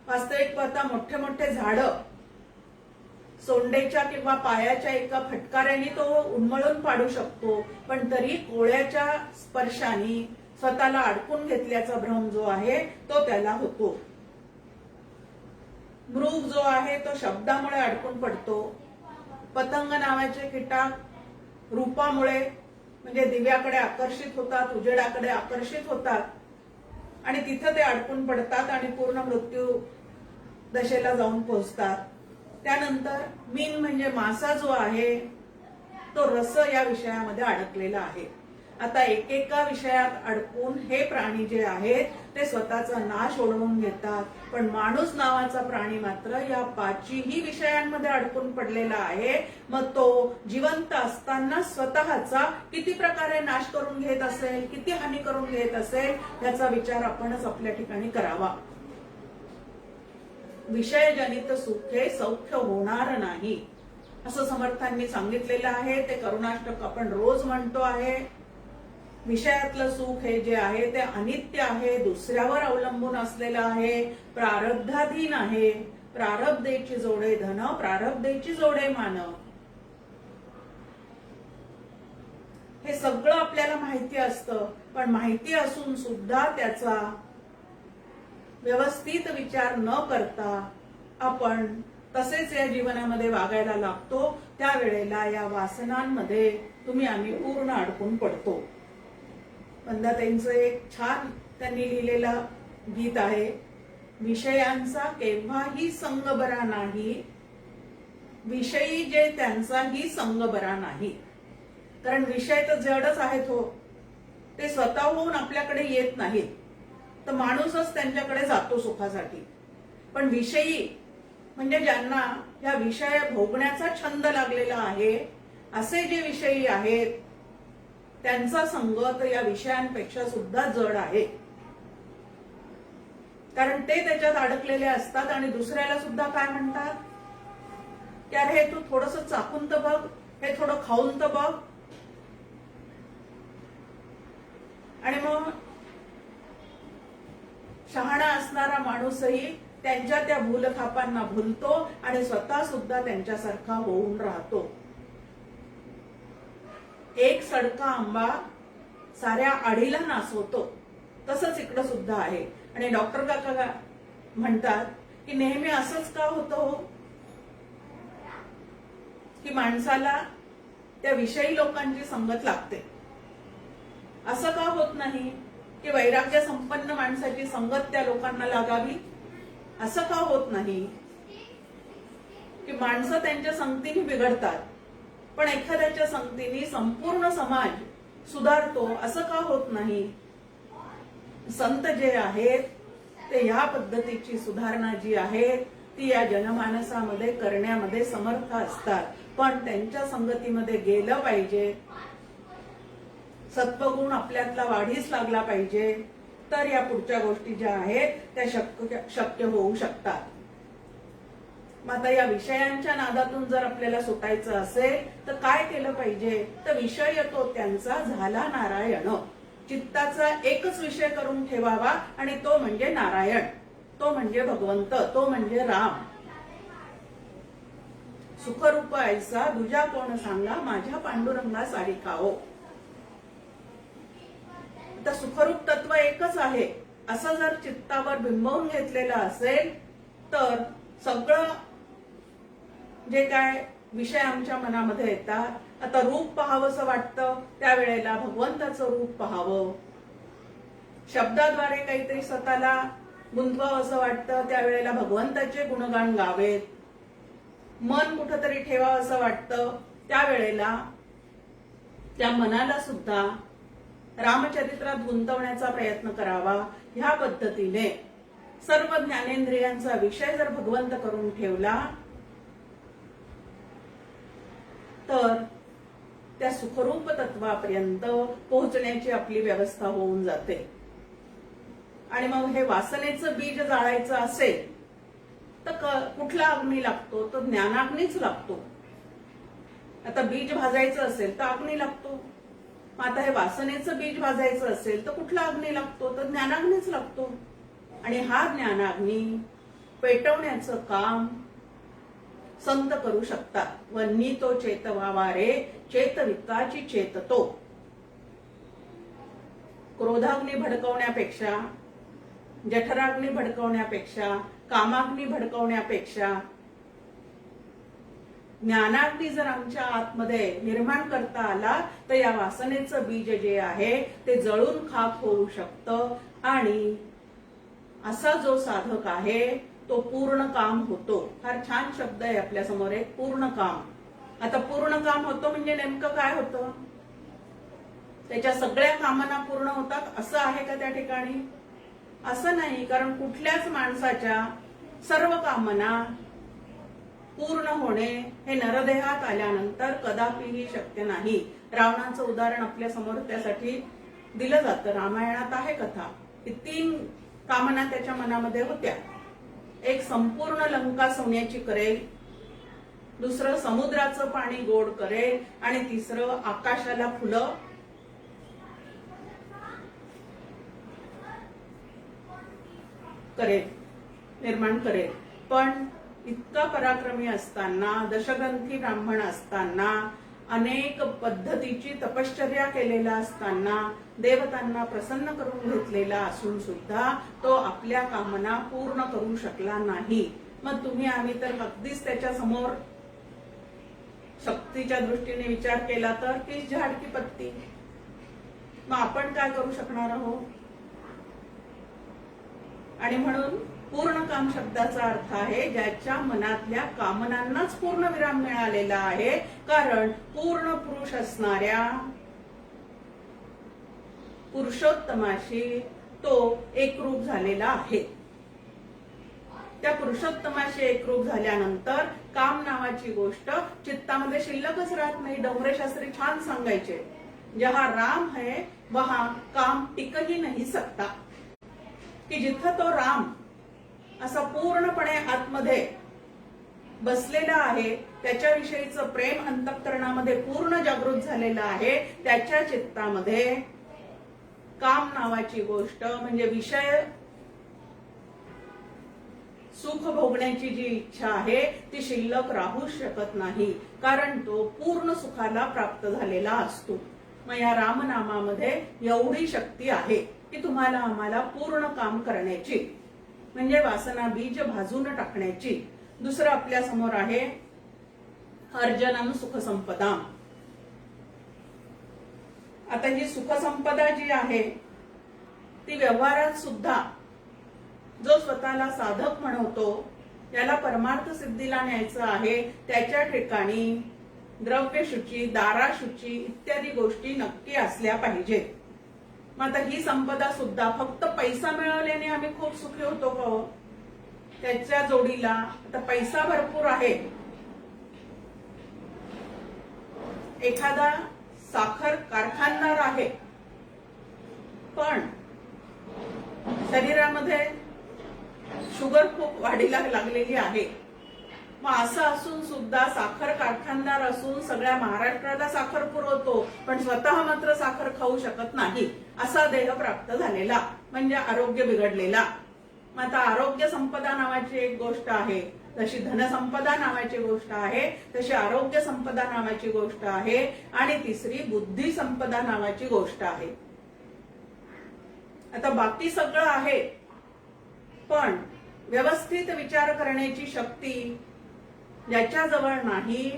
वास्तविक पाहता मोठे मोठे झाडं सोंडेच्या किंवा पायाच्या एका फटकाऱ्याने तो उन्मळून पाडू शकतो, पण तरी कोळ्याच्या स्पर्शाने स्वतःला अडकून घेतल्याचा भ्रम जो आहे तो त्याला होतो. मृग जो आहे तो शब्दामुळे अडकून पडतो. पतंग नावाचे कीटक रूपामुळे म्हणजे दिव्याकडे आकर्षित होतात, उजेडाकडे आकर्षित होतात आणि तिथं ते अडकून पडतात आणि पूर्ण मृत्यू दशेला जाऊन पोहोचतात. त्यानंतर मीन म्हणजे मासा जो आहे तो रस या विषयामध्ये अडकलेला आहे. आता एकेका विषयात अडकून हे प्राणी जे आहेत ते स्वतःचा नाश ओढवून घेतात, पण माणूस नावाचा प्राणी मात्र या पाचही विषयांमध्ये अडकून पडलेला आहे. मग तो जिवंत असताना स्वतःचा किती प्रकारे नाश करून घेत असेल, किती हानी करून घेत असेल याचा विचार आपणच आपल्या ठिकाणी करावा. विषयजनित सुखे सौख्य होणार नाही असं समर्थांनी सांगितलेलं आहे. ते करुणाष्टक आपण रोज म्हणतो आहे. विषयातलं सुख हे जे आहे ते अनित्य आहे, दुसऱ्यावर अवलंबून असलेलं आहे, प्रारब्धाधीन आहे. प्रारब्धेची जोडे धन, प्रारब्धेची जोडे मान. हे सगळं आपल्याला माहिती असतं, पण माहिती असून सुद्धा त्याचा व्यवस्थित विचार न करता आपण तसेच या जीवनामध्ये वागायला लागतो. त्यावेळेला या वासनांमध्ये आम्ही पूर्ण अडकून पडतो. वंदाताईंचं एक छान त्यांनी लिहिलेलं गीत आहे, विषयांचा केव्हाही संग बरा नाही, विषयी जे त्यांचाही संग बरा नाही. कारण विषय तर जडच आहेत हो, ते स्वतःहून आपल्याकडे येत नाहीत, तर माणूसच त्यांच्याकडे जातो सुखासाठी. पण विषयी म्हणजे ज्यांना या विषय भोगण्याचा छंद लागलेला आहे, असे जे विषयी आहेत त्यांचा संग तर या विषयांपेक्षा सुद्धा जड आहे. कारण ते त्याच्यात अडकलेले असतात आणि दुसऱ्याला सुद्धा काय म्हणतात की अरे हे तू थोडस चाकून तर बघ, हे थोडं खाऊन तर बघ. आणि मग शहाणा असणारा माणूसही त्यांच्या त्या भूलथापांना भुलतो आणि स्वतः सुद्धा त्यांच्यासारखा होऊन राहतो. एक सडका आंबा साऱ्या आढीला नासवतो, तसंच इकडं सुद्धा आहे. आणि डॉक्टर काका म्हणतात की नेहमी असंच का होतं हो, की माणसाला त्या विषयी लोकांची संगत लागते. असं का होत नाही की वैराग्य संपन्न माणसाची संगत त्या लोकांना लागावी? असं का होत नाही की माणसं त्यांच्या संगतीने बिघडतात, पण एखाद्याच्या संगतीने संपूर्ण समाज सुधारतो? असं का होत नाही? संत जे आहेत ते ह्या पद्धतीची सुधारणा जी आहे ती या जनमानसामध्ये करण्यामध्ये समर्थ असतात, पण त्यांच्या संगतीमध्ये गेलं पाहिजे, सत्वगुण आपल्यातला वाढीस लागला पाहिजे, तर या पुढच्या गोष्टी ज्या आहेत त्या शक्य होऊ शकतात. मग आता या विषयांच्या नादातून जर आपल्याला सुटायचं असेल तर काय केलं पाहिजे? तर विषय तो त्यांचा झाला नारायण. चित्ताचा एकच विषय करून ठेवावा आणि तो म्हणजे नारायण, तो म्हणजे भगवंत, तो म्हणजे राम. सुखरूप ऐसा दुजा कोण सांगा, माझ्या पांडुरंगा सारिखा हो. तर सुखरूप तत्व एकच आहे असं जर चित्तावर बिंबवून घेतलेलं असेल तर सगळं जे काय विषय आमच्या मनामध्ये येतात, आता रूप पाहावंसं वाटतं त्यावेळेला भगवंताचं रूप पाहावं, शब्दाद्वारे काहीतरी स्वतःला गुंतवावं असं वाटतं त्यावेळेला भगवंताचे गुणगान गावेत, मन कुठंतरी ठेवावं असं वाटतं त्यावेळेला त्या मनाला सुद्धा रामचरित्रात गुंतवण्याचा प्रयत्न करावा. ह्या पद्धतीने सर्व ज्ञानेंद्रियांचा विषय जर भगवंत करून ठेवला तर त्या सुखरूप तत्वापर्यंत पोहोचण्याची आपली व्यवस्था होऊन जाते. आणि मग हे वासनेचं बीज जाळायचं असेल तर कुठला अग्नी लागतो? तर ज्ञानाग्नीच लागतो. आता बीज भाजायचं असेल तर अग्नी लागतो. आता हे वासनेचं बीज भाजायचं असेल तर कुठला अग्नी लागतो? तर ज्ञानाग्नीच लागतो. आणि हा ज्ञानाग्नी पेटवण्याचं काम संत करू शकतात. वन्नी तो चेतवावा रे, चेतवित्ताची चेततो. क्रोधाग्नी भडकवण्यापेक्षा, जठराग्नी भडकवण्यापेक्षा, कामाग्नी भडकवण्यापेक्षा ज्ञानाग्नी जर आमच्या आतमध्ये निर्माण करता आला तर या वासनेचं बीज जे आहे ते जळून खाक होऊ शकतं आणि असा जो साधक आहे तो पूर्ण काम होतो. फार छान शब्द आहे आपल्या समोर एक, पूर्ण काम. आता पूर्ण काम होतो म्हणजे नेमकं काय होतं? त्याच्या सगळ्या कामना पूर्ण होतात असं आहे का त्या ठिकाणी? असं नाही, कारण कुठल्याच माणसाच्या सर्व कामना पूर्ण होणे हे नरदेहात आल्यानंतर कदापिही शक्य नाही. रावणाचं उदाहरण आपल्या समोर त्यासाठी दिलं जातं. रामायणात आहे कथा की 3 कामना त्याच्या मनामध्ये होत्या. एक संपूर्ण लंका सोन्याची करेल, दुसरं समुद्राचं पाणी गोड करेल आणि तिसरं आकाशाला फुलं करेल, निर्माण करेल. पण इतका पराक्रमी असताना, दशग्रंथी ब्राह्मण असताना, अनेक पद्धतीची तपश्चर्या केलेला असताना, देवतांना प्रसन्न करून घेतलेला असून सुद्धा तो आपल्या कामना पूर्ण करू शकला नाही. मग तुम्ही आम्ही तर अगदीच त्याच्या समोर शक्तीच्या दृष्टीने विचार केला तर तीच झाड की पत्ती. मग आपण काय करू शकणार आहोत? आणि म्हणून पूर्ण काम शब्दाचा अर्थ आहे ज्याच्या मनातल्या कामनांनाच पूर्ण विराम मिळालेला आहे. कारण पूर्ण पुरुष असणाऱ्या पुरुषोत्तमाशी तो एकरूप झालेला आहे. त्या पुरुषोत्तमाशी एकरूप झाल्यानंतर काम नावाची गोष्ट चित्तामध्ये शिल्लकच राहत नाही. डोंगरे शास्त्री छान सांगायचे, जहा राम है वहां काम टिक ही नहीं सकता. की जिथं तो राम असा पूर्णपणे आतमध्ये बसलेला आहे, त्याच्याविषयीचं प्रेम अंतःकरणामध्ये पूर्ण जागृत झालेलं आहे, त्याच्या चित्तामध्ये काम नावाची गोष्ट म्हणजे विषय सुख भोगण्याची जी इच्छा आहे ती शिल्लक राहू शकत नाही. कारण तो पूर्ण सुखाला प्राप्त झालेला असतो. मग या रामनामामध्ये एवढी शक्ती आहे की तुम्हाला आम्हाला पूर्ण काम करण्याची, म्हणजे वासना बीज भाजून टाकण्याची. दुसरं आपल्या समोर आहे अर्जनम सुख संपदा. आता ही सुख संपदा जी आहे ती व्यवहारात सुद्धा जो स्वतःला साधक म्हणतो, त्याला परमार्थ सिद्धीला न्यायचं आहे, त्याच्या ठिकाणी द्रव्य शुची, दारा शुची इत्यादी गोष्टी नक्की असल्या पाहिजेत. मग आता ही संपदा सुद्धा फक्त पैसा मिळवल्याने आम्ही खूप सुखी होतो का हो? त्याच्या जोडीला आता पैसा भरपूर आहे, एखादा साखर कारखानदार आहे, पण शरीरामध्ये शुगर खूप वाढीला लागलेली आहे. मग असं असून सुद्धा साखर कारखानदार असून सगळ्या महाराष्ट्राला साखर पुरवतो, पण स्वतः मात्र साखर खाऊ शकत नाही, असा देह प्राप्त झालेला, म्हणजे आरोग्य बिघडलेला. मग आता आरोग्य संपदा नावाची एक गोष्ट आहे, जशी धनसंपदा नावाची गोष्ट आहे तशी आरोग्य संपदा नावाची गोष्ट आहे, आणि तिसरी बुद्धी संपदा नावाची गोष्ट आहे. आता बाकी सगळं आहे, पण व्यवस्थित विचार करण्याची शक्ती ज्याच्याजवळ नाही,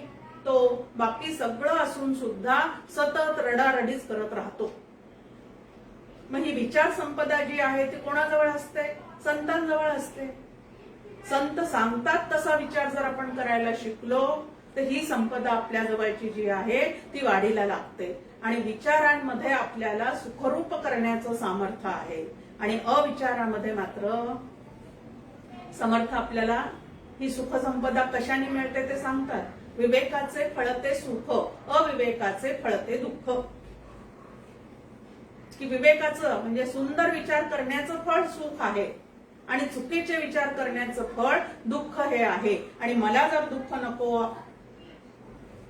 तो बाकी सगळं असून सुद्धा सतत रडारडीच करत राहतो. मग ही विचार संपदा जी आहे ती कोणाजवळ असते? संतांजवळ असते. संत सांगतात तसा विचार जर आपण करायला शिकलो तर ही संपदा आपल्या जवळची जी आहे ती वाढीला लागते, आणि विचारांमध्ये आपल्याला सुखरूप करण्याचं सामर्थ्य आहे, आणि अविचारामध्ये मात्र समर्थ आपल्याला ही सुख संपदा कशाने मिळते ते सांगतात. विवेकाचे फळते सुख, अविवेकाचे फळते दुःख. की विवेकाचं म्हणजे सुंदर विचार करण्याचं फळ सुख आहे, आणि चुकीचे विचार करण्याचं फळ दुःख हे आहे. आणि मला जर दुःख नको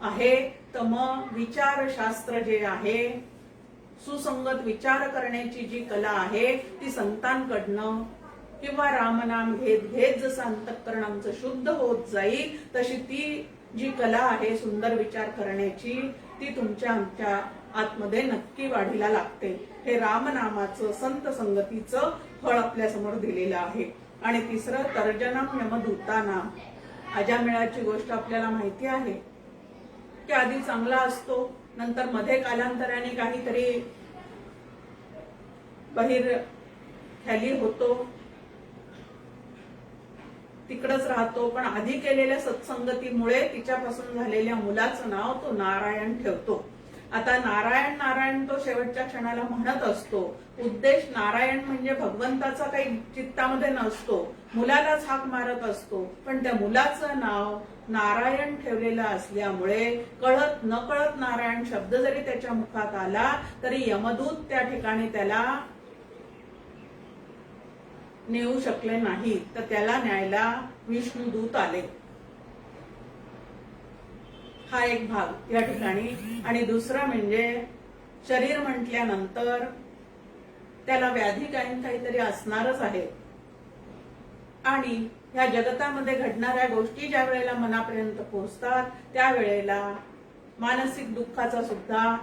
आहे तर मग विचारशास्त्र जे आहे, सुसंगत विचार करण्याची जी कला आहे ती संतांकडनं किंवा रामनाम घेत घेत जसं अंतःकरण आमचं शुद्ध होत जाईल तशी ती जी कला आहे सुंदर विचार करण्याची ती तुमच्या आमच्या आतमध्ये नक्की वाढीला लागते. हे रामनामाचं संत संगतीचं फळ आपल्या समोर दिलेलं आहे. आणि तिसरं तर्जनम यमदूतानाम. अजामिळाची गोष्ट आपल्याला माहिती आहे की आधी चांगला असतो, नंतर मध्ये कालांतराने काहीतरी बाहेर ख्याली होतो, तिकडच राहतो, पण आधी केलेल्या सत्संगतीमुळे तिच्यापासून झालेल्या मुलाचं नाव तो नारायण ठेवतो. आता नारायण नारायण तो शेवटच्या क्षणाला म्हणत असतो. उद्देश नारायण म्हणजे भगवंताचा काही चित्तामध्ये नसतो, मुलालाच हाक मारत असतो. पण त्या मुलाचं नाव नारायण ठेवलेलं असल्यामुळे कळत नकळत नारायण शब्द जरी त्याच्या मुखात आला तरी यमदूत त्या ठिकाणी त्याला नेऊ शकले नाही, तर त्याला न्यायला विष्णुदूत आले. हा एक भाग या ठिकाणी. आणि दुसरा म्हणजे शरीर म्हटल्यानंतर त्याला व्याधी काहीतरी असणारच आहे. आणि ह्या जगतामध्ये घडणाऱ्या गोष्टी ज्या वेळेला मनापर्यंत पोहोचतात त्यावेळेला मानसिक दुःखाचा सुद्धा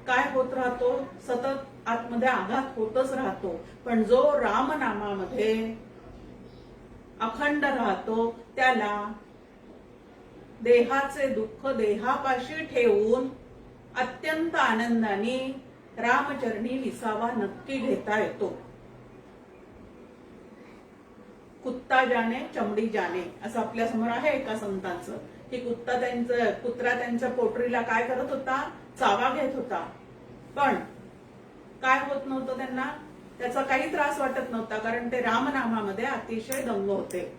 काय होत राहतो, सतत आतमध्ये आघात होतच राहतो. पण जो रामनामामध्ये अखंड राहतो त्याला देहाचे दुःख देहापाशी ठेवून अत्यंत आनंदाने रामचरणी विसावा नक्की घेता येतो. कुत्ता जाणे चमडी जाणे असं आपल्या समोर आहे एका संतांचं, की कुत्रा त्यांच्या पोटरीला काय करत होता, चावा घेत होता. पण काय होत नव्हतं त्यांना, त्याचा काही त्रास वाटत नव्हता, कारण ते रामनामामध्ये अतिशय दंग होते.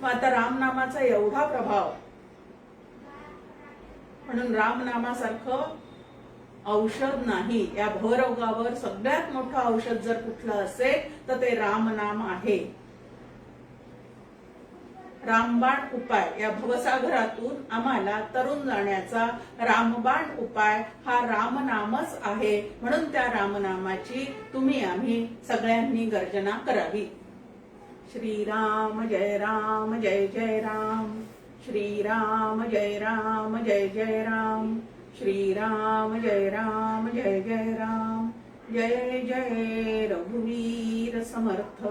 मग आता रामनामाचा एवढा प्रभाव, म्हणून रामनामासारखं औषध नाही. या भवरोगावर सगळ्यात मोठं औषध जर कुठलं असेल तर ते रामनाम आहे. रामबाण उपाय, या भवसागरातून आम्हाला तरुण जाण्याचा रामबाण उपाय हा रामनामच आहे. म्हणून त्या रामनामाची तुम्ही आम्ही सगळ्यांनी गर्जना करावी. श्रीराम जय राम जय जय राम, श्रीराम जय राम जय जय राम, श्रीराम जय राम जय जय राम, जय जय रघुवीर समर्थ.